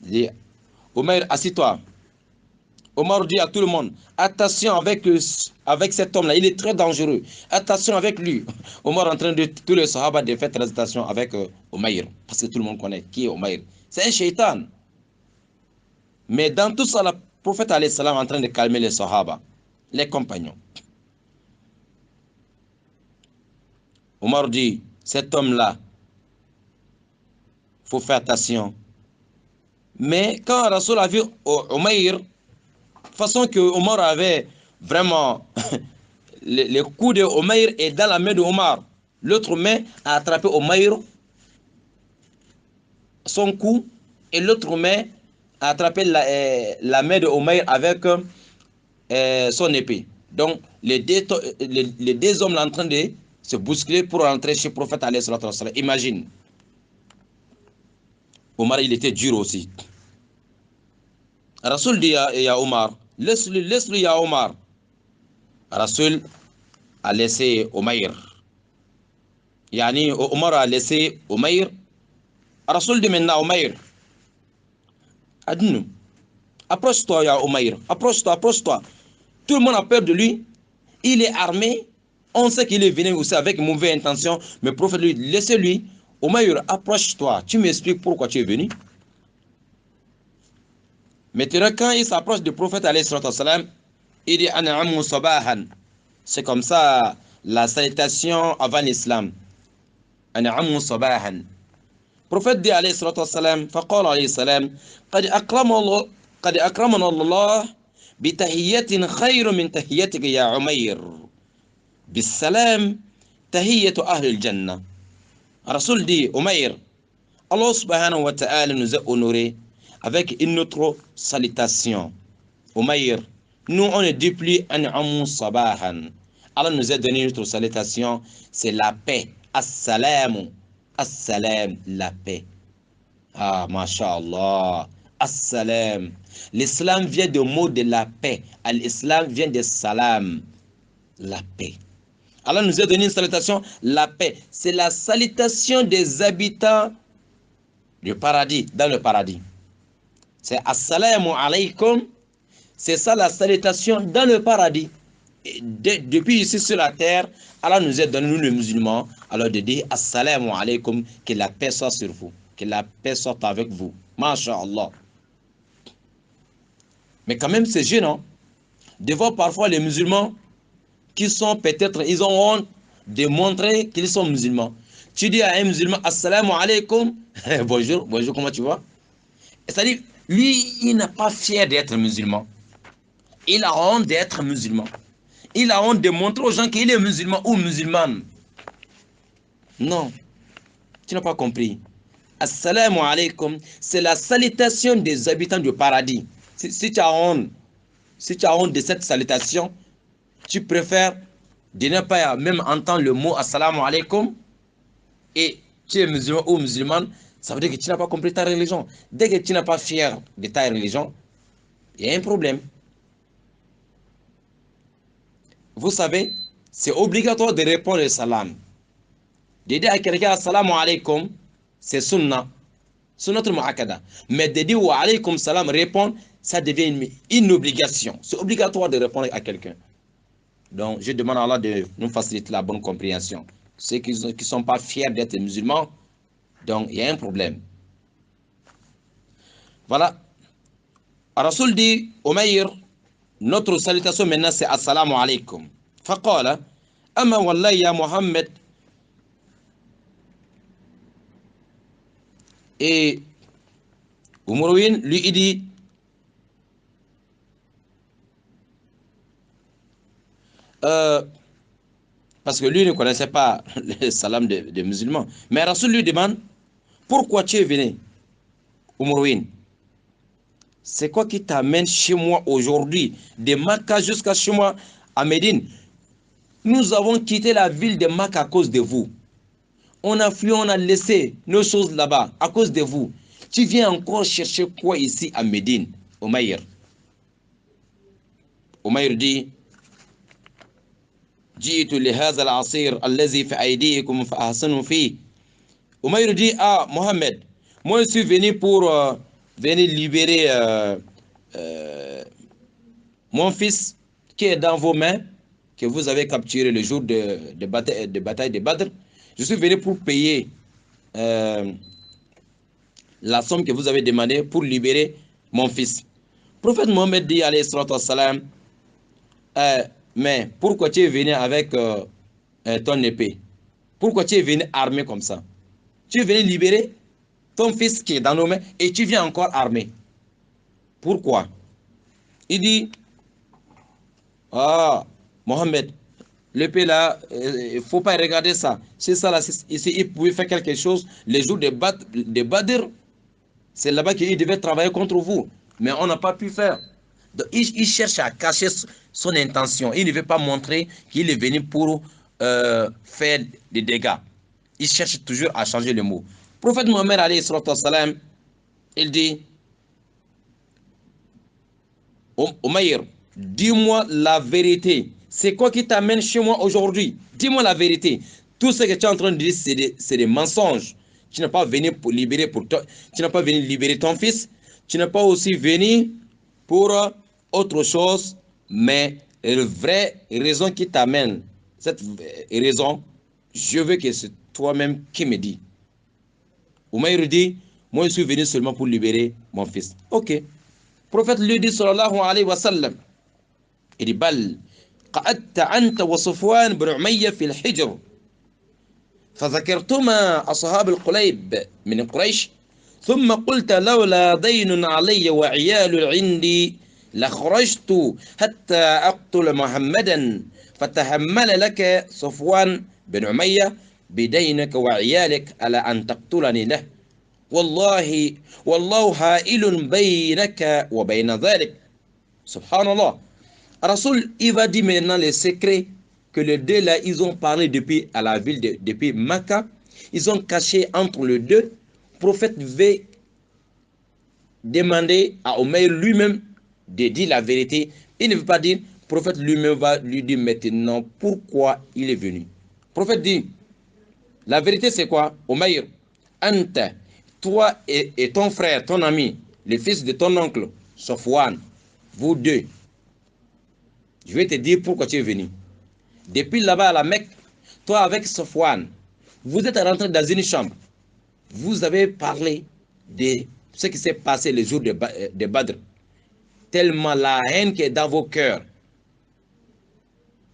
Il dit, Umayr, assis-toi. Omar dit à tout le monde, attention avec cet homme-là, il est très dangereux. Attention avec lui. Omar est en train de tous les sahaba de faire attention avec Umayr. Parce que tout le monde connaît qui est Umayr. C'est un shaitan. Mais dans tout ça, le prophète alayhi salam est en train de calmer les sahaba, les compagnons. Omar dit, cet homme-là, il faut faire attention. Mais quand Rasoul a vu Umayr, façon que Omar avait vraiment le coup de Umayr est dans la main de Omar. L'autre main a attrapé Umayr, son cou, et l'autre main a attrapé la main de Umayr avec son épée. Donc les deux hommes sont en train de se bousculer pour rentrer chez le prophète alayhi salatu wa sallam. Imagine. Omar, il était dur aussi. Rasoul dit à Omar, laisse-le, ya Omar. Rasoul a laissé Umayr. Yani Omar a laissé Umayr. Rasoul dit maintenant à Umayr, adnou, approche-toi, ya Umayr. Approche-toi, approche-toi. Tout le monde a peur de lui. Il est armé. On sait qu'il est venu aussi avec une mauvaise intention. Mais le prophète lui dit, laissez-lui. Umayr, approche-toi. Tu m'expliques pourquoi tu es venu. Maintenant, quand il s'approche du prophète, il dit An'amu sabahan. C'est comme ça la salutation avant l'islam. An'amu sabahan. Le prophète dit alayhi salatu wassalam, faqala alayhi salam, قد أكرمنا الله بتحية خير من تحيتك يا عمير. بالسلام تحية أهل الجنة. Rasoul dit, Umayr, Allah subhanahu wa ta'ala nous a honorés avec une autre salutation. Umayr, nous on ne dit plus An'amu sabahan. Allah nous a donné une autre salutation, c'est la paix. As-salamu. As-salam, la paix. Ah, masha'Allah. As-salam. L'islam vient du mot de la paix. L'islam vient de salam. La paix. Allah nous a donné une salutation, la paix. C'est la salutation des habitants du paradis, dans le paradis. C'est assalamu alaykum. C'est ça la salutation dans le paradis. Depuis ici sur la terre, Allah nous a donné, nous les musulmans, alors de dire assalamu alaykum, que la paix soit sur vous, que la paix soit avec vous. Masha'Allah. Mais quand même, c'est gênant de voir parfois les musulmans qui sont peut-être, ils ont honte de montrer qu'ils sont musulmans. Tu dis à un musulman, assalamu alaykum, bonjour, bonjour, comment tu vas? C'est-à-dire, lui, il n'est pas fier d'être musulman. Il a honte d'être musulman. Il a honte de montrer aux gens qu'il est musulman ou musulmane. Non, tu n'as pas compris. Assalamu alaykum, c'est la salutation des habitants du paradis. Si tu as honte de cette salutation, tu préfères de ne pas même entendre le mot assalamu alaykum et tu es musulman ou musulmane, ça veut dire que tu n'as pas compris ta religion. Dès que tu n'es pas fier de ta religion, il y a un problème. Vous savez, c'est obligatoire de répondre le salam. De dire à quelqu'un assalamu alaykum, c'est sunnah, sunnat mu'akkada. Mais de dire wa alaykum salam, répondre, ça devient une obligation. C'est obligatoire de répondre à quelqu'un. Donc, je demande à Allah de nous faciliter la bonne compréhension. Ceux qui ne sont pas fiers d'être musulmans, donc il y a un problème. Voilà. Rasoul dit, Umayr, notre salutation maintenant c'est assalamu alaykum. Faqala, amma wallahi ya Muhammad. Et Umrouin lui il dit, parce que lui ne connaissait pas le salam des musulmans. Mais Rasoul lui demande, pourquoi tu es venu, Umrouin? C'est quoi qui t'amène chez moi aujourd'hui, de Makka jusqu'à chez moi à Médine? Nous avons quitté la ville de Makka à cause de vous. On a fui, on a laissé nos choses là-bas à cause de vous. Tu viens encore chercher quoi ici à Médine, Umayr? Umayr dit, جئت لهذا العصير الذي في أيديكم فأحسنوا فيه. Umayr dit, ah Mohammed, moi je suis venu pour venir libérer mon fils qui est dans vos mains, que vous avez capturé le jour de bataille de Badr. Je suis venu pour payer la somme que vous avez demandée pour libérer mon fils. Prophète Mohammed dit, alayhi salatu wassalam, mais pourquoi tu es venu avec ton épée? Pourquoi tu es venu armé comme ça? Tu es venu libérer ton fils qui est dans nos mains et tu viens encore armé. Pourquoi? Il dit, ah, Mohammed, l'épée là, il ne faut pas regarder ça. C'est ça là, ici, il pouvait faire quelque chose. Les jours de Badr, c'est là-bas qu'il devait travailler contre vous. Mais on n'a pas pu faire. Donc, il cherche à cacher son intention. Il ne veut pas montrer qu'il est venu pour faire des dégâts. Il cherche toujours à changer le mot. Le prophète Mohammed, alayhi salatu wassalam, il dit, Umayr, dis-moi la vérité. C'est quoi qui t'amène chez moi aujourd'hui? Dis-moi la vérité. Tout ce que tu es en train de dire, c'est des mensonges. Tu n'es pas venu pour libérer tu n'as pas venu libérer ton fils. Tu n'es pas aussi venu pour autre chose. Mais la vraie raison qui t'amène, cette raison, je veux que c'est toi-même qui me dis. Umayr dit, moi je suis venu seulement pour libérer mon fils. Ok. Le prophète lui dit, sallallahu alayhi wa sallam, il dit, bal, قعدت أنت وصفوان بن عمية في الحجر فذكرتما أصحاب القليب من قريش ثم قلت لولا دين علي وعيال عندي لخرجت حتى أقتل محمدا فتحمل لك صفوان بن عمية بدينك وعيالك على أن تقتلني له والله هائل بينك وبين ذلك. سبحان الله. Rasoul, il va dire maintenant les secrets que les deux là, ils ont parlé depuis à la ville, depuis Makkah. Ils ont caché entre les deux. Le prophète veut demander à Umayr lui-même de dire la vérité. Il ne veut pas dire, le prophète lui-même va lui dire maintenant pourquoi il est venu. Le prophète dit, la vérité c'est quoi? Umayr, Anta, toi et ton frère, ton ami, le fils de ton oncle, Safwan, vous deux, je vais te dire pourquoi tu es venu. Depuis là-bas à la Mecque, toi avec Safwan, vous êtes rentré dans une chambre. Vous avez parlé de ce qui s'est passé le jour de Badr. Tellement la haine qui est dans vos cœurs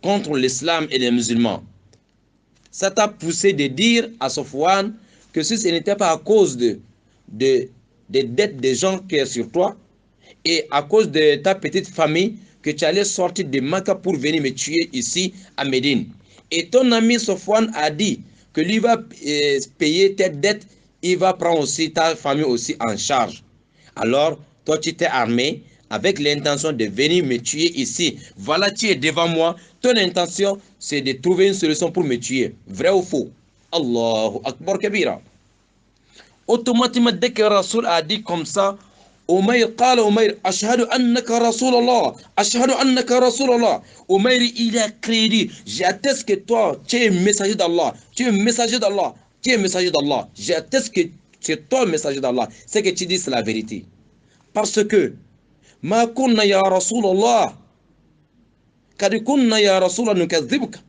contre l'islam et les musulmans. Ça t'a poussé de dire à Safwan que si ce n'était pas à cause des dettes des gens qui sont sur toi et à cause de ta petite famille que tu allais sortir de Makkah pour venir me tuer ici à Médine. Et ton ami Safwan a dit que lui va payer tes dettes, il va prendre aussi ta famille aussi en charge. Alors, toi tu t'es armé avec l'intention de venir me tuer ici. Voilà, tu es devant moi. Ton intention, c'est de trouver une solution pour me tuer. Vrai ou faux? Allahu Akbar Kabira. Automatiquement, dès que Rasoul a dit comme ça, Umayr قال Umayr ashhadu annaka Rasulullah, ashhadu annaka Rasulullah. Umayr il a créé, j'atteste que toi tu es messager d'Allah, tu es messager d'Allah, tu es messager d'Allah. J'atteste que c'est toi messager d'Allah. Ce que tu dis c'est la vérité. Parce que ma kunna ya Rasulullah, kad kunna ya Rasulullah nukadhibuka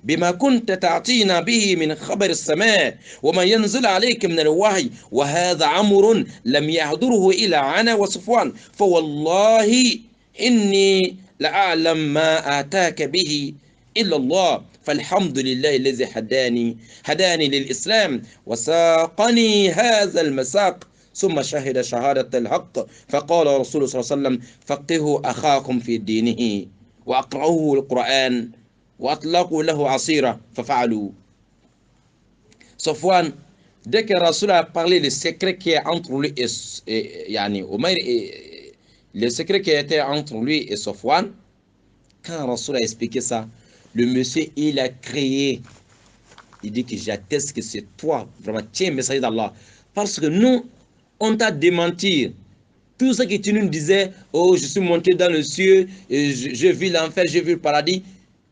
بما كنت تعطينا به من خبر السماء وما ينزل عليك من الوحي وهذا عمر لم يحضره إلا أنا وصفوان فوالله إني لأعلم ما آتاك به إلا الله فالحمد لله الذي هداني للإسلام وساقني هذا المساق ثم شهد شهادة الحق فقال رسول الله صلى الله عليه وسلم فقهوا أخاكم في دينه وأقرأوه القرآن وأطلقوا له عصيرة ففعلوا. Safwan, dès que Rasoul a parlé le secret qui est entre lui et yani, Umayr et le secret qui était entre lui et Safwan, quand Rasoul a expliqué ça, le monsieur il a créé, il dit que j'atteste que c'est toi, vraiment, tu es messager d'Allah. Parce que nous, on t'a démenti Tout ce que tu nous disais, oh, je suis monté dans le ciel, et je vis l'enfer, je vis le paradis.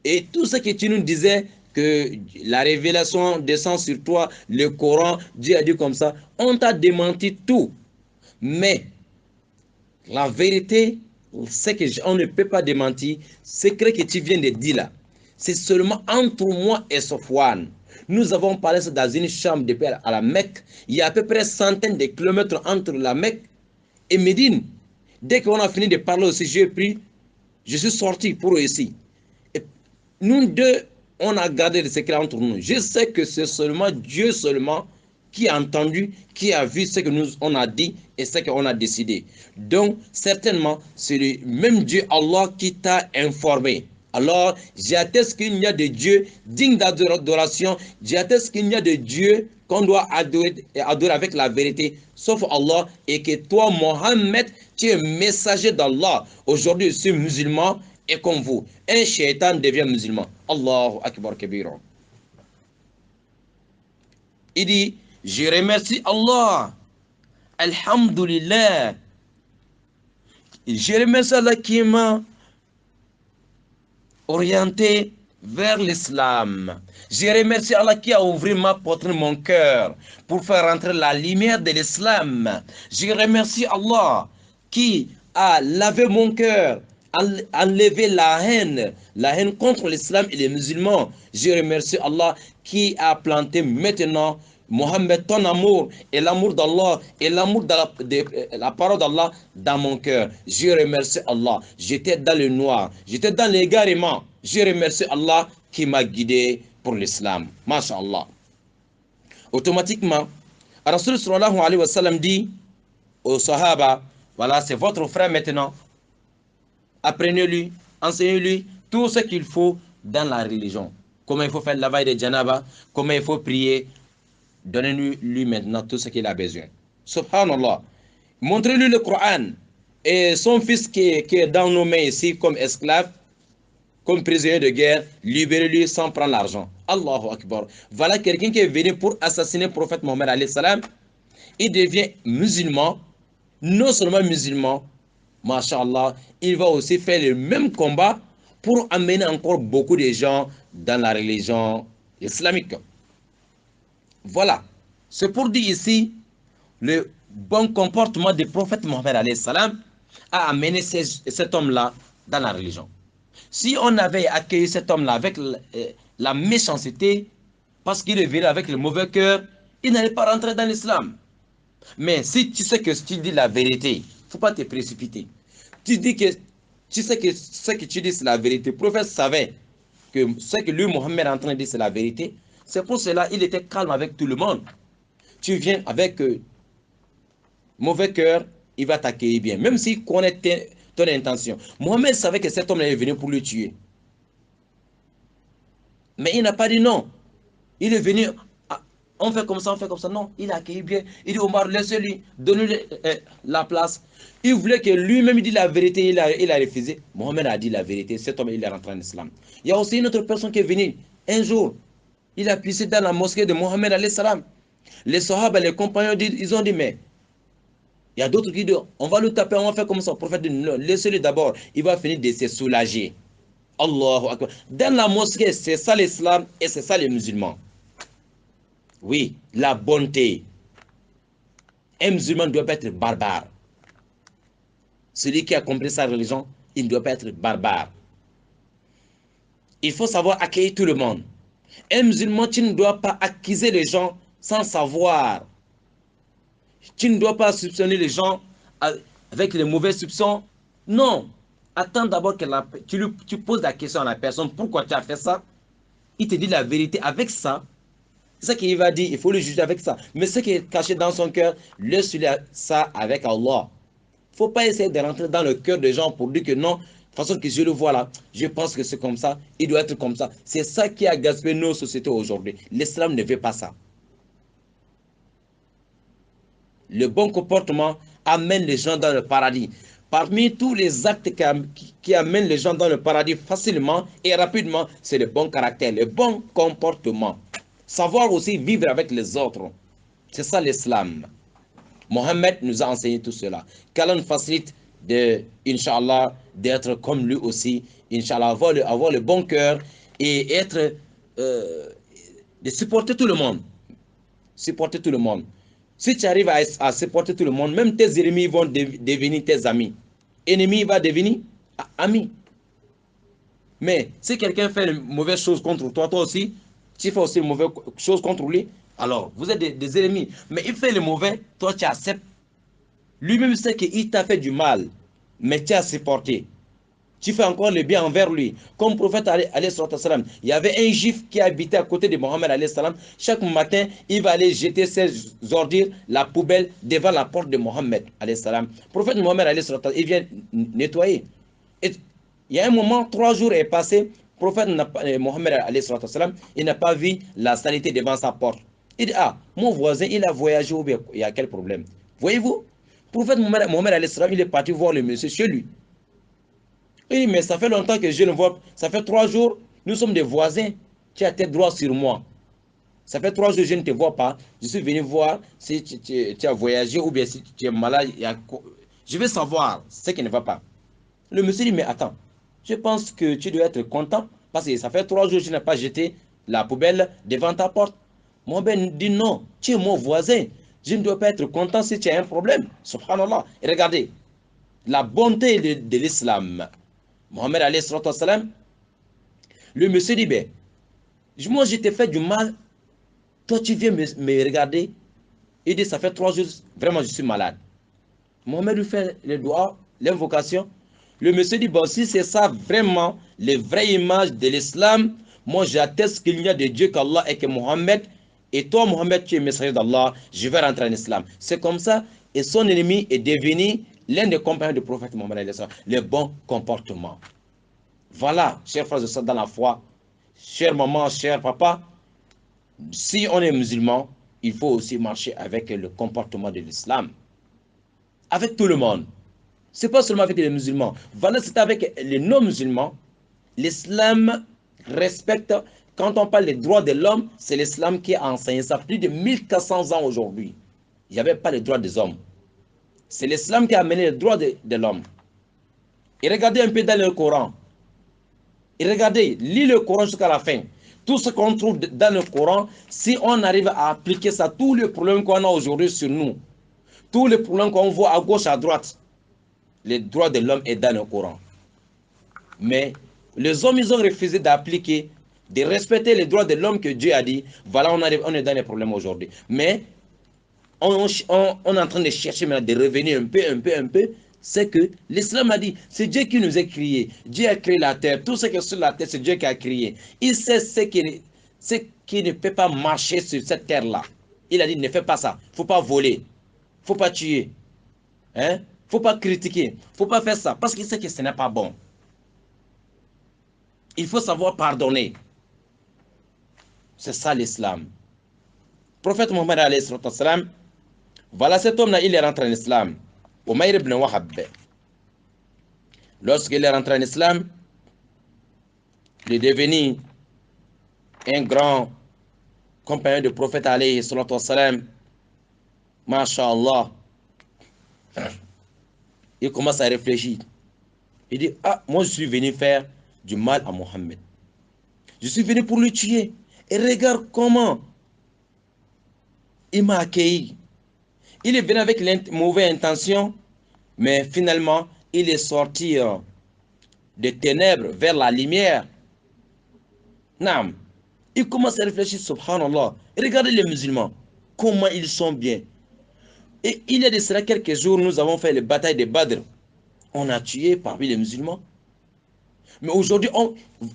Et tout ce que tu nous disais, que la révélation descend sur toi, le Coran, Dieu a dit comme ça, on t'a démenti tout. Mais la vérité, c'est qu'on ne peut pas démentir. Ce que tu viens de dire là, c'est seulement entre moi et Sofwan. Nous avons parlé ça dans une chambre de paix à la Mecque. Il y a à peu près centaines de kilomètres entre la Mecque et Médine. Dès qu'on a fini de parler aussi, j'ai pris, je suis sorti pour eux ici. Et nous deux, on a gardé le secret entre nous. Je sais que c'est seulement Dieu seulement qui a entendu, qui a vu ce que nous on a dit et ce qu'on a décidé. Donc, certainement, c'est le même Dieu, Allah, qui t'a informé. Alors, j'atteste qu'il y a de Dieu digne d'adoration. J'atteste qu'il y a de Dieu qu'on doit adorer avec la vérité, sauf Allah, et que toi, Mohammed, tu es messager d'Allah. Aujourd'hui, je suis musulman, et comme vous, un shaitan devient musulman. Allahu Akbar Kabira. Il dit, je remercie Allah. Alhamdulillah. Je remercie Allah qui m'a orienté vers l'islam. Je remercie Allah qui a ouvert ma poitrine, mon cœur, pour faire rentrer la lumière de l'islam. Je remercie Allah qui a lavé mon cœur, enlevé la haine contre l'islam et les musulmans. Je remercie Allah qui a planté maintenant Mohammed, ton amour et l'amour d'Allah et l'amour de la parole d'Allah dans mon cœur. Je remercie Allah. J'étais dans le noir, j'étais dans l'égarement. Je remercie Allah qui m'a guidé pour l'islam. Masha'Allah. Automatiquement, Rasul sallallahu alayhi wa sallam dit aux Sahaba, voilà, c'est votre frère maintenant. Apprenez-lui, enseignez-lui tout ce qu'il faut dans la religion. Comment il faut faire le lavage de janaba, comment il faut prier. Donnez-lui maintenant tout ce qu'il a besoin. Subhanallah. Montrez-lui le Coran. Et son fils qui est dans nos mains ici comme esclave, comme prisonnier de guerre, libérez-lui sans prendre l'argent. Allahu Akbar. Voilà quelqu'un qui est venu pour assassiner le prophète Mohammed alayhi salam. Il devient musulman. Non seulement musulman, masha'Allah, il va aussi faire le même combat pour amener encore beaucoup de gens dans la religion islamique. Voilà, c'est pour dire ici, le bon comportement du prophète Mohammed alayhi salam a amené cet homme-là dans la religion. Si on avait accueilli cet homme-là avec la méchanceté, parce qu'il est venu avec le mauvais cœur, il n'allait pas rentrer dans l'islam. Mais si tu sais que tu dis la vérité, il ne faut pas te précipiter. Tu dis que tu sais que ce que tu dis c'est la vérité. Le prophète savait que ce que lui, Mohammed, est en train de dire c'est la vérité. C'est pour cela qu'il était calme avec tout le monde. Tu viens avec mauvais cœur, il va t'accueillir bien. Même s'il connaît ton intention. Mohammed savait que cet homme est venu pour le tuer. Mais il n'a pas dit non. Il est venu, on fait comme ça, on fait comme ça. Non, il a accueilli bien. Il dit Omar, laissez-lui, donnez-lui la place. Il voulait que lui-même dise la vérité, il a refusé. Mohammed a dit la vérité, cet homme il est rentré en islam. Il y a aussi une autre personne qui est venue un jour. Il a pissé dans la mosquée de Mohammed alayhi salam. Les Sahaba, les compagnons, ils ont dit, mais il y a d'autres qui disent, on va le taper, on va faire comme ça. Le prophète dit, non, laissez-le d'abord. Il va finir de se soulager. Allahu Akbar. Dans la mosquée, c'est ça l'islam et c'est ça les musulmans. Oui, la bonté. Un musulman ne doit pas être barbare. Celui qui a compris sa religion, il ne doit pas être barbare. Il faut savoir accueillir tout le monde. Un musulman, tu ne dois pas accuser les gens sans savoir. Tu ne dois pas soupçonner les gens avec les mauvais soupçons. Non. Attends d'abord que tu poses la question à la personne. Pourquoi tu as fait ça? Il te dit la vérité avec ça. C'est ce qu'il va dire. Il faut le juger avec ça. Mais ce qui est caché dans son cœur, laisse-lui ça avec Allah. Il ne faut pas essayer de rentrer dans le cœur des gens pour dire que non. De toute façon que je le vois là, je pense que c'est comme ça, il doit être comme ça. C'est ça qui a gaspillé nos sociétés aujourd'hui. L'islam ne veut pas ça. Le bon comportement amène les gens dans le paradis. Parmi tous les actes qui amènent les gens dans le paradis facilement et rapidement, c'est le bon caractère, le bon comportement. Savoir aussi vivre avec les autres. C'est ça l'islam. Mohammed nous a enseigné tout cela. Qu'Allah nous facilite Inch'Allah, d'être comme lui aussi. Inch'Allah, avoir le bon cœur et être, de supporter tout le monde. Supporter tout le monde. Si tu arrives à supporter tout le monde, même tes ennemis vont devenir tes amis. Ennemi va devenir ami. Mais si quelqu'un fait une mauvaise chose contre toi, toi aussi, tu fais aussi une mauvaise chose contre lui, alors vous êtes des ennemis. Mais il fait le mauvais, toi tu acceptes. Lui-même sait qu'il t'a fait du mal, mais tu as supporté. Tu fais encore le bien envers lui. Comme le prophète salam, il y avait un juif qui habitait à côté de Mohammed salam. Chaque matin, il va aller jeter ses ordures, la poubelle, devant la porte de Mohammed salam. Le prophète Mohammed salam, il vient nettoyer. Et il y a un moment, 3 jours est passé, le prophète Mohammed salam, il n'a pas vu la saleté devant sa porte. Il dit, ah, mon voisin, il a voyagé, ou bien il y a quel problème? Voyez-vous, le prophète Mohammed salam, il est parti voir le monsieur chez lui. Oui, mais ça fait longtemps que je ne vois pas. Ça fait 3 jours, nous sommes des voisins. Tu as tes droits sur moi. Ça fait 3 jours, je ne te vois pas. Je suis venu voir si tu as voyagé ou bien si tu es malade. Je veux savoir ce qui ne va pas. Le monsieur dit, mais attends, je pense que tu dois être content parce que ça fait 3 jours que je n'ai pas jeté la poubelle devant ta porte. Mon ben dit non, tu es mon voisin. Je ne dois pas être content si tu as un problème. Subhanallah. Et regardez, la bonté de l'islam. Mohammed salam, le monsieur dit, ben, moi je t'ai fait du mal, toi tu viens me regarder. Il dit, ça fait 3 jours, vraiment je suis malade. Mohammed lui fait le doigt, l'invocation. Le monsieur dit, bon, si c'est ça vraiment, les vraies images de l'islam, moi j'atteste qu'il n'y a de Dieu qu'Allah et que Mohammed, et toi Mohammed, tu es messager d'Allah, je vais rentrer en islam. C'est comme ça, et son ennemi est devenu l'un des compagnons du prophète Mohammed, le bon comportement. Voilà, chers frères et sœurs dans la foi, chère maman, cher papa, si on est musulman, il faut aussi marcher avec le comportement de l'islam. Avec tout le monde. Ce n'est pas seulement avec les musulmans. Voilà, c'est avec les non-musulmans. L'islam respecte, quand on parle des droits de l'homme, c'est l'islam qui a enseigné ça plus de 1400 ans aujourd'hui. Il n'y avait pas les droits des hommes. C'est l'islam qui a amené les droits de l'homme. Et regardez un peu dans le Coran. Et regardez, lis le Coran jusqu'à la fin. Tout ce qu'on trouve dans le Coran, si on arrive à appliquer ça, tous les problèmes qu'on a aujourd'hui sur nous, tous les problèmes qu'on voit à gauche, à droite, les droits de l'homme est dans le Coran. Mais les hommes, ils ont refusé d'appliquer, de respecter les droits de l'homme que Dieu a dit. Voilà, on est dans les problèmes aujourd'hui. Mais on est en train de chercher maintenant de revenir un peu. C'est que l'islam a dit, c'est Dieu qui nous a créés. Dieu a créé la terre. Tout ce qui est sur la terre, c'est Dieu qui a créé. Il sait ce qui ne peut pas marcher sur cette terre-là. Il a dit, ne fais pas ça. Il ne faut pas voler. Il ne faut pas tuer. Hein? Il ne faut pas critiquer. Il ne faut pas faire ça. Parce qu'il sait que ce n'est pas bon. Il faut savoir pardonner. C'est ça l'islam. Le prophète Mohammed alayhi salam, voilà cet homme-là, il est rentré en islam. Umayr ibn Wahab. Lorsqu'il est rentré en islam, il est devenu un grand compagnon du prophète alayhi salam. Masha'Allah. Il commence à réfléchir. Il dit, ah, moi je suis venu faire du mal à Mohammed. Je suis venu pour le tuer. Et regarde comment il m'a accueilli. Il est venu avec une mauvaise intention, mais finalement, il est sorti des ténèbres vers la lumière. Naam. Il commence à réfléchir, subhanallah. Regardez les musulmans, comment ils sont bien. Et il y a de cela quelques jours, nous avons fait les batailles de Badr. On a tué parmi les musulmans. Mais aujourd'hui,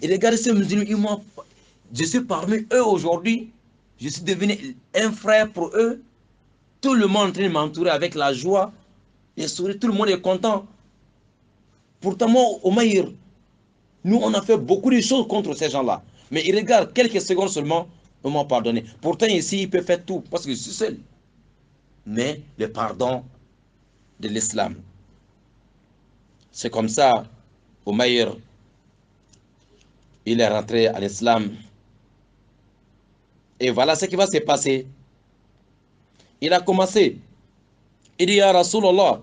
regardez ces musulmans, je suis parmi eux aujourd'hui. Je suis devenu un frère pour eux. Tout le monde est en train de m'entourer avec la joie, les sourires, tout le monde est content. Pourtant, moi, Omaïr, nous, on a fait beaucoup de choses contre ces gens-là. Mais ils regardent quelques secondes seulement, ils m'ont pardonné. Pourtant, ici, ils peuvent faire tout, parce que je suis seul. Mais le pardon de l'islam. C'est comme ça, Omaïr, il est rentré à l'islam. Et voilà ce qui va se passer. Il a commencé Il dit, Ya Rasulallah,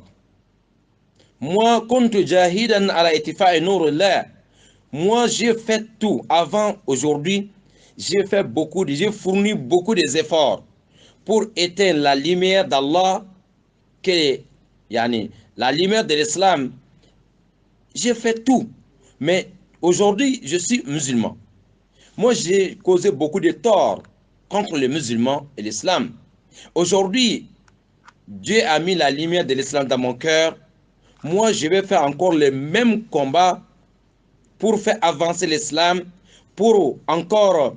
moi, kuntu jahidan ala itifa'i nurillah. Moi, j'ai fait tout avant aujourd'hui. J'ai fourni beaucoup d'efforts pour éteindre la lumière d'Allah, yani, la lumière de l'islam. J'ai fait tout. Mais aujourd'hui, je suis musulman. Moi, j'ai causé beaucoup de torts contre les musulmans et l'islam. Aujourd'hui, Dieu a mis la lumière de l'islam dans mon cœur. Moi, je vais faire encore le même combat pour faire avancer l'islam, pour encore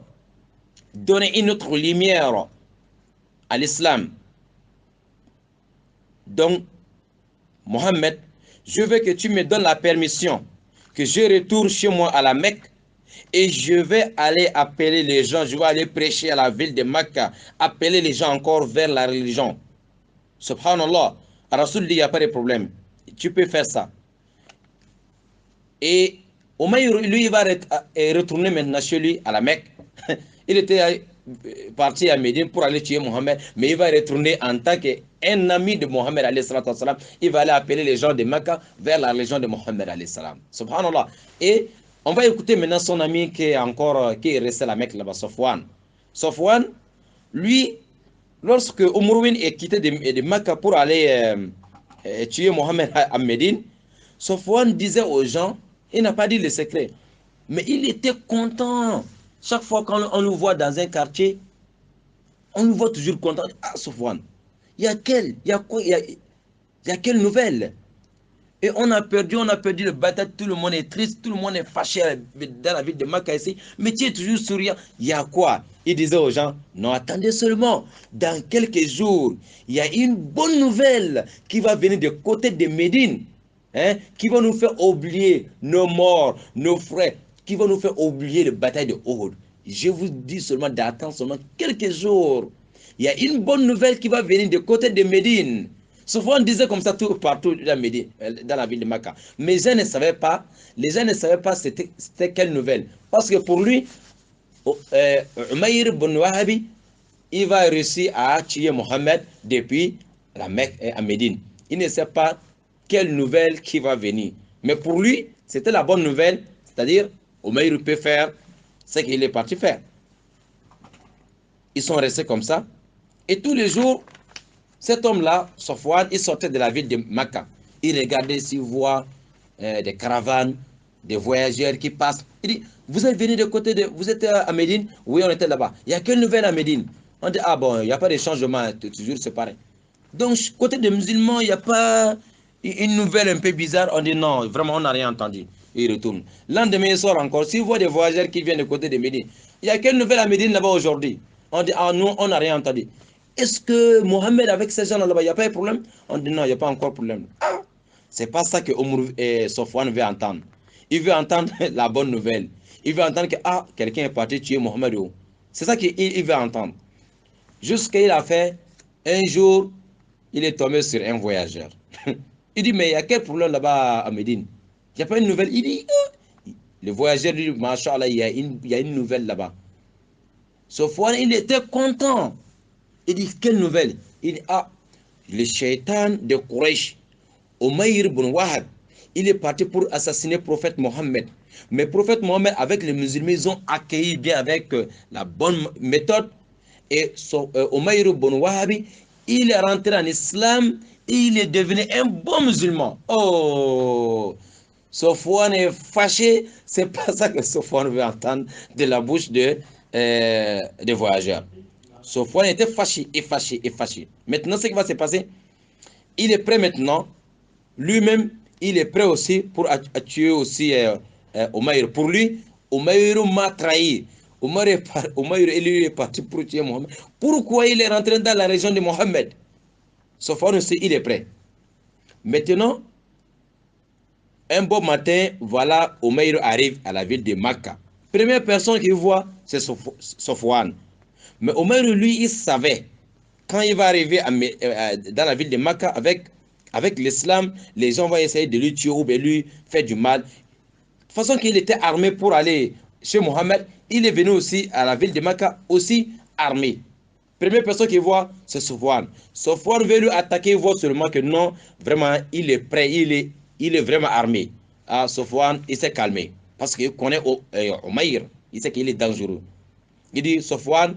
donner une autre lumière à l'islam. Donc, Mohammed, je veux que tu me donnes la permission que je retourne chez moi à la Mecque et je vais aller appeler les gens, je vais aller prêcher à la ville de Mecca, appeler les gens encore vers la religion. Subhanallah, Rasoul dit, il n'y a pas de problème, tu peux faire ça. Et Omaïr, lui, il va retourner maintenant chez lui à la Mecque. Il était parti à Médine pour aller tuer Mohammed, mais il va retourner en tant qu'un ami de Mohammed. Il va aller appeler les gens de Mecca vers la religion de Mohammed. Subhanallah. Et on va écouter maintenant son ami qui est resté à la Mecque là-bas, Safwan. Safwan, lui, lorsque Umruwin est quitté de Mecca pour aller tuer Mohammed à Médine, Safwan disait aux gens, il n'a pas dit le secret, mais il était content. Chaque fois qu'on le voit dans un quartier, on le voit toujours content. Ah, Safwan, il y a quelle nouvelle? Et on a perdu le bataille, tout le monde est triste, tout le monde est fâché dans la ville de Mecca ici, mais tu es toujours souriant. Il y a quoi? Il disait aux gens, non, attendez seulement, dans quelques jours, il y a une bonne nouvelle qui va venir de côté de Médine, hein, qui va nous faire oublier nos morts, nos frères, qui va nous faire oublier la bataille de Uhud. Je vous dis seulement d'attendre seulement quelques jours. Il y a une bonne nouvelle qui va venir de côté de Médine. Souvent on disait comme ça tout partout dans la ville de Mecca. Mais les gens ne savaient pas c'était quelle nouvelle. Parce que pour lui, Umayr ibn Wahabi, il va réussir à tuer Mohammed depuis la Mecque et à Médine. Il ne sait pas quelle nouvelle qui va venir. Mais pour lui, c'était la bonne nouvelle, c'est-à-dire Umayr peut faire ce qu'il est parti faire. Ils sont restés comme ça. Et tous les jours, cet homme-là, Safwan, il sortait de la ville de Mecca. Il regardait s'il voit des caravanes, des voyageurs qui passent. Il dit, vous êtes venu de côté de... Vous êtes à Médine? Oui, on était là-bas. Il y a quelle nouvelle à Médine? On dit, ah bon, il n'y a pas de changement, toujours c'est pareil. Donc, côté des musulmans, il n'y a pas une nouvelle un peu bizarre. On dit, non, vraiment, on n'a rien entendu. Il retourne. Lendemain, il sort encore. S'il voit des voyageurs qui viennent de côté de Médine, il y a quelle nouvelle à Médine là-bas aujourd'hui? On dit, ah non, on n'a rien entendu. Est-ce que Mohammed avec ces gens là-bas, il n'y a pas de problème? On dit non, il n'y a pas encore de problème. Ah, c'est pas ça que Safwan veut entendre. Il veut entendre la bonne nouvelle. Il veut entendre que quelqu'un est parti tuer Mohammed. C'est ça qu'il veut entendre. Jusqu'à il a fait un jour, il est tombé sur un voyageur. Il dit, mais il y a quel problème là-bas à Médine? Il n'y a pas une nouvelle? Il dit, le voyageur dit, Masha'Allah, il y a une nouvelle là-bas. Safwan, il était content. Il dit, quelle nouvelle? Il dit, le shaitan de Quraysh, Umayr ibn Wahab, il est parti pour assassiner le prophète Mohammed. Mais le prophète Mohammed, avec les musulmans, ils ont accueilli bien avec la bonne méthode. Et Umayr ibn Wahab, il est rentré en islam, il est devenu un bon musulman. Oh! Safwan est fâché, c'est pas ça que Safwan veut entendre de la bouche des voyageurs. Safwan était fâché. Maintenant, ce qui va se passer, il est prêt maintenant, lui-même, il est prêt aussi pour tuer aussi Umayr. Pour lui, Umayr m'a trahi. Umayr, lui, est parti pour tuer Mohammed. Pourquoi il est rentré dans la région de Mohammed? Safwan aussi, il est prêt. Maintenant, un beau matin, voilà, Umayr arrive à la ville de Mecca. Première personne qu'il voit, c'est Safwan. Mais Umayr, lui, il savait, quand il va arriver dans la ville de Mecca, avec l'islam, les gens vont essayer de lui tuer ou de lui faire du mal. De toute façon qu'il était armé pour aller chez Mohammed, il est venu aussi à la ville de Mecca, aussi armé. Première personne qu'il voit, c'est Sofwan. Sofwan veut lui attaquer, il voit seulement que non, vraiment, il est prêt, il est vraiment armé. Ah, Sofwan, il s'est calmé. Parce qu'il connaît Omaïr. Il sait qu'il est dangereux. Il dit, Sofwan,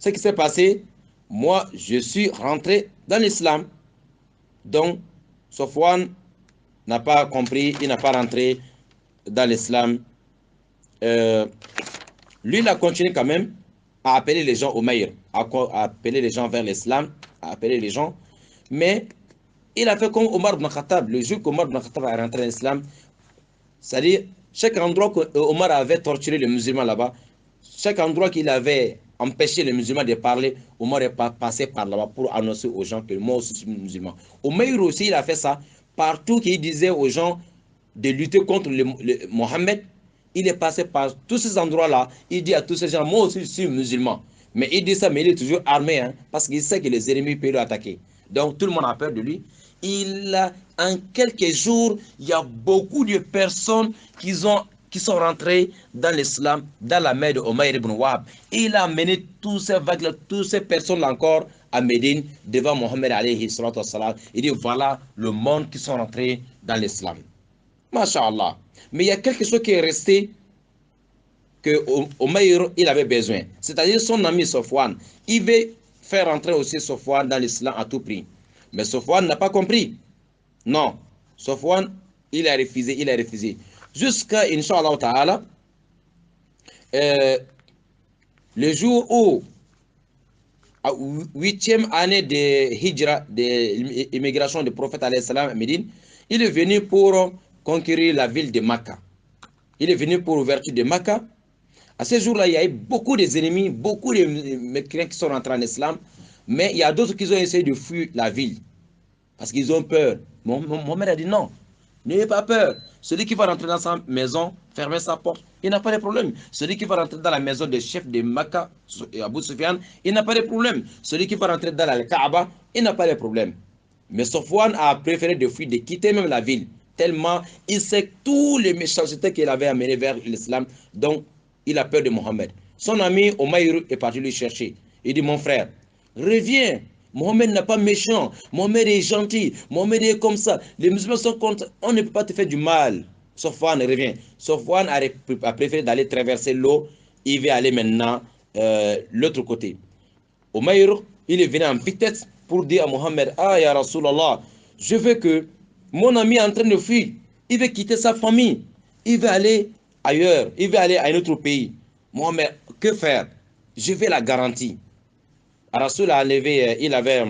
ce qui s'est passé, moi, je suis rentré dans l'islam. Donc, Sofwan n'a pas compris, il n'a pas rentré dans l'islam. Lui, il a continué quand même à appeler les gens au Maïr, à appeler les gens vers l'islam, à appeler les gens. Mais il a fait comme Omar ibn Khattab, le jour qu'Omar ibn Khattab est rentré dans l'islam, c'est-à-dire, chaque endroit que Omar avait torturé les musulmans là-bas, chaque endroit qu'il avait empêché les musulmans de parler, Omar est passé par là-bas pour annoncer aux gens que moi aussi je suis musulman. Omar aussi, il a fait ça partout qu'il disait aux gens de lutter contre Mohammed. Il est passé par tous ces endroits-là. Il dit à tous ces gens, moi aussi je suis musulman. Mais il dit ça, mais il est toujours armé, hein, parce qu'il sait que les ennemis peuvent l'attaquer. Donc tout le monde a peur de lui. En quelques jours, il y a beaucoup de personnes qui sont rentrées dans l'islam, dans la mer de Omaïr ibn Wahab. Et il a amené toutes ces personnes-là encore à Médine, devant Mohammed alayhi salatu wassalam. Il dit, voilà le monde qui sont rentrés dans l'islam. Masha'Allah. Mais il y a quelque chose qui est resté que Omaïr, il avait besoin. C'est-à-dire son ami Sofwan. Il veut faire entrer aussi Sofwan dans l'islam à tout prix. Mais Sofwan n'a pas compris. Non. Sofwan, il a refusé, il a refusé. Jusqu'à, Inch'Allah Ta'ala, le jour où, à 8e année de Hijra, de l'immigration du prophète alayhi salam à Médine, il est venu pour conquérir la ville de Makkah. Il est venu pour l'ouverture de Makkah. À ce jour-là, il y a eu beaucoup d'ennemis, beaucoup de mécréants qui sont rentrés en islam, mais il y a d'autres qui ont essayé de fuir la ville parce qu'ils ont peur. Mohamed a dit non, n'ayez pas peur. Celui qui va rentrer dans sa maison, fermer sa porte, il n'a pas de problème. Celui qui va rentrer dans la maison du chef de Makkah, Abu Sufyan, il n'a pas de problème. Celui qui va rentrer dans la Kaaba, il n'a pas de problème. Mais Sofwan a préféré de fuir, de quitter même la ville, tellement il sait tous les méchancetés qu'il avait amenés vers l'islam. Donc, il a peur de Mohammed. Son ami Omaïr est parti lui chercher. Il dit, mon frère, reviens. Mohammed n'est pas méchant. Mohammed est gentil. Mohammed est comme ça. Les musulmans sont contre. On ne peut pas te faire du mal. Sofwan revient. Sofwan a préféré d'aller traverser l'eau. Il veut aller maintenant l'autre côté. Omaïr, il est venu en vitesse pour dire à Mohammed, ah ya Rasulallah, je veux que mon ami est en train de fuir. Il veut quitter sa famille. Il veut aller ailleurs. Il veut aller à un autre pays. Mohammed, que faire? Je vais la garantie. Rasoul a enlevé, il avait,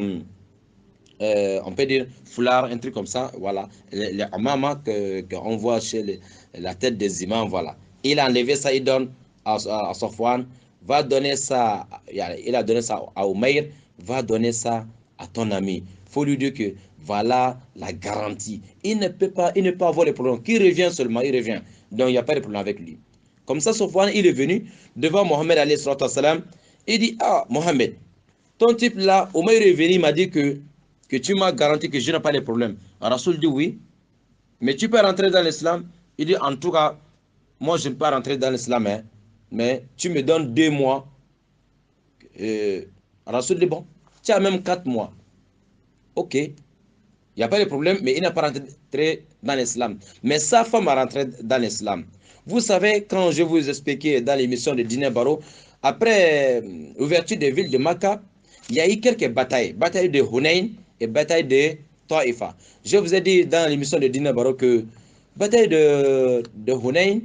on peut dire, foulard, un truc comme ça, voilà. Les amama qu'on voit chez la tête des imams, voilà. Il a enlevé ça, il donne à Sofwan, va donner ça, il a donné ça à Omeir, va donner ça à ton ami. Il faut lui dire que voilà la garantie. Il ne peut pas avoir les problèmes. Qui revient seulement, il revient. Donc il n'y a pas de problème avec lui. Comme ça, Sofwan, il est venu devant Mohammed alayhi salam. Il dit, ah, Mohammed, ton type là, Omeir est venu, il m'a dit que tu m'as garanti que je n'ai pas de problème. Rasoul dit oui, mais tu peux rentrer dans l'islam. Il dit, en tout cas, moi je ne peux pas rentrer dans l'islam, hein, mais tu me donnes 2 mois. Rasoul dit, bon, tu as même 4 mois. Ok, il n'y a pas de problème, mais il n'a pas rentré dans l'islam. Mais sa femme a rentré dans l'islam. Vous savez, quand je vous expliquais dans l'émission de Dîner Baro, après l'ouverture des villes de Makkah, il y a eu quelques batailles. Bataille de Hunayn et bataille de Ta'ifa. Je vous ai dit dans l'émission de Dîner Baro que bataille de Hunayn,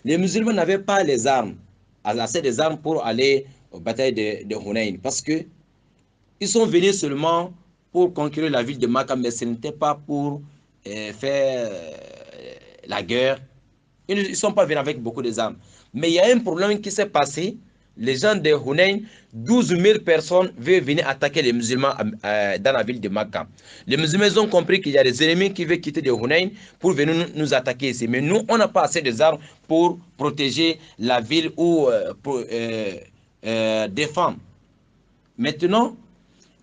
les musulmans n'avaient pas les armes, assez des armes pour aller aux batailles de Hunayn. Parce que ils sont venus seulement pour conquérir la ville de Makkah, mais ce n'était pas pour faire la guerre. Ils ne sont pas venus avec beaucoup d'armes. Mais il y a un problème qui s'est passé. Les gens de Hunayn, 12 000 personnes veulent venir attaquer les musulmans dans la ville de Makkah. Les musulmans ont compris qu'il y a des ennemis qui veulent quitter de Hunayn pour venir nous attaquer ici. Mais nous, on n'a pas assez d'armes pour protéger la ville ou pour défendre. Maintenant,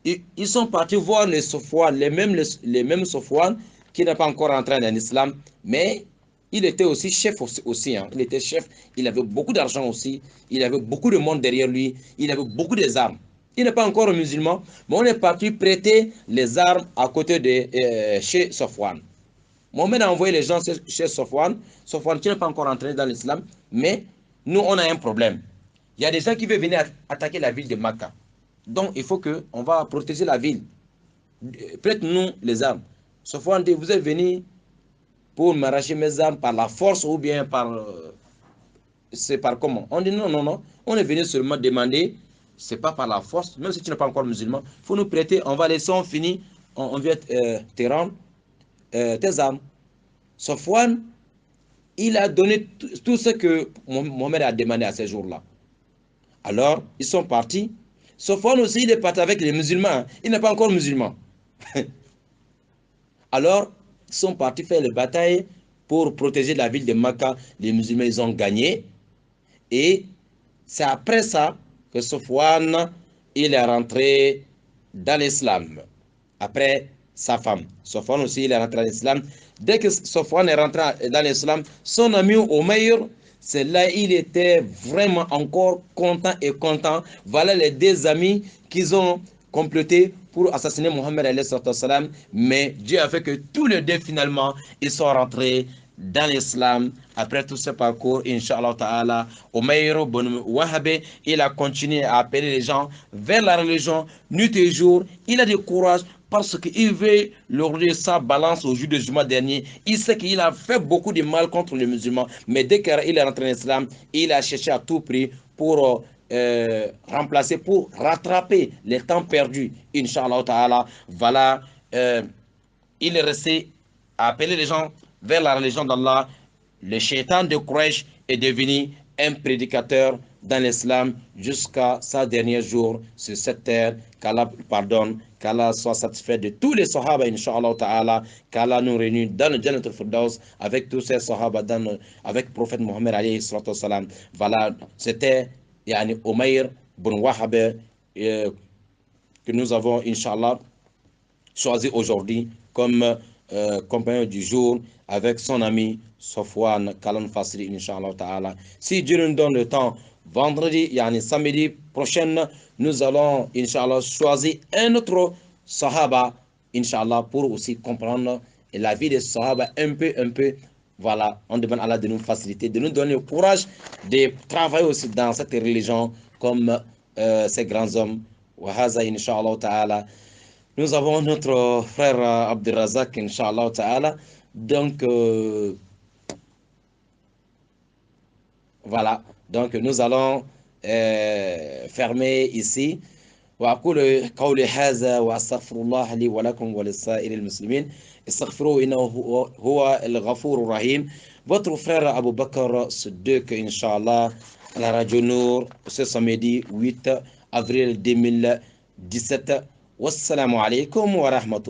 ils sont partis voir les Sofwan, les mêmes Sofwan qui n'ont pas encore entré dans l'islam, mais il était aussi chef aussi, hein. Il était chef, il avait beaucoup d'argent aussi, il avait beaucoup de monde derrière lui, il avait beaucoup d'armes. Il n'est pas encore musulman, mais on est parti prêter les armes à côté de chez Safwan. Mohamed a envoyé les gens chez Safwan. Safwan qui n'est pas encore entré dans l'islam, mais nous, on a un problème. Il y a des gens qui veulent venir attaquer la ville de Makkah. Donc, il faut qu'on va protéger la ville. Prête-nous les armes. Safwan dit, vous êtes venus pour m'arracher mes armes par la force ou bien par... c'est par comment? On dit non, non, non. On est venu seulement demander, c'est pas par la force, même si tu n'es pas encore musulman, il faut nous prêter, on va laisser, on finit, on vient te rendre tes armes. Safwan, il a donné tout ce que Mohamed a demandé à ces jours-là. Alors, ils sont partis. Safwan aussi, il est parti avec les musulmans. Hein. Il n'est pas encore musulman. Alors, ils sont partis faire les batailles pour protéger la ville de Makkah. Les musulmans, ils ont gagné. Et c'est après ça que Safwan, il est rentré dans l'islam. Après sa femme. Safwan aussi, il est rentré dans l'islam. Dès que Safwan est rentré dans l'islam, son ami Umayr, c'est là il était vraiment encore content et content. Voilà les deux amis qu'ils ont complétés pour assassiner Mohammed alayhi salam. Mais Dieu a fait que tous les deux finalement, ils sont rentrés dans l'islam. Après tout ce parcours, Inch'Allah Ta'ala, Umayr ibn Wahab, il a continué à appeler les gens vers la religion, nuit et jour. Il a du courage parce qu'il veut leur donner sa balance au jour de jugement dernier. Il sait qu'il a fait beaucoup de mal contre les musulmans, mais dès qu'il est rentré en islam, il a cherché à tout prix pour remplacer, pour rattraper les temps perdus. Inch'Allah Ta'ala, voilà, il est resté à appeler les gens vers la religion d'Allah. Le shaitan de Quraysh est devenu un prédicateur dans l'islam jusqu'à sa dernier jour sur cette terre. Qu'Allah pardonne, qu'Allah soit satisfait de tous les sahaba, Inch'Allah Ta'ala, qu'Allah nous réunit dans le Jannat al-Firdaus avec tous ces sahaba, avec le prophète Mohammed alayhi salam. Voilà, c'était yani, Umayr ibn Wahab que nous avons, Inch'Allah, choisi aujourd'hui comme compagnon du jour avec son ami Safwan Kalan Fasri, Inch'Allah Ta'ala. Si Dieu nous donne le temps, vendredi, yani samedi prochain, nous allons, Inch'Allah, choisir un autre Sahaba, Inch'Allah, pour aussi comprendre la vie des Sahaba un peu. Voilà, on demande à Allah de nous faciliter, de nous donner le courage de travailler aussi dans cette religion comme ces grands hommes. Wahaza, Inch'Allah Ta'ala. Nous avons notre frère Abdelrazak, Inch'Allah Ta'ala. Donc, voilà. Donc, nous allons fermer ici. وأقول قولي هذا وأستغفر الله لي ولكم ولسائر المسلمين استغفروه إنه هو الغفور الرحيم. Votre frère Abou Bakr Siddiq, Inch'Allah, à la Radio Nour, ce samedi 8 avril 2017. Wassalamu alaikum wa rahmatullahi.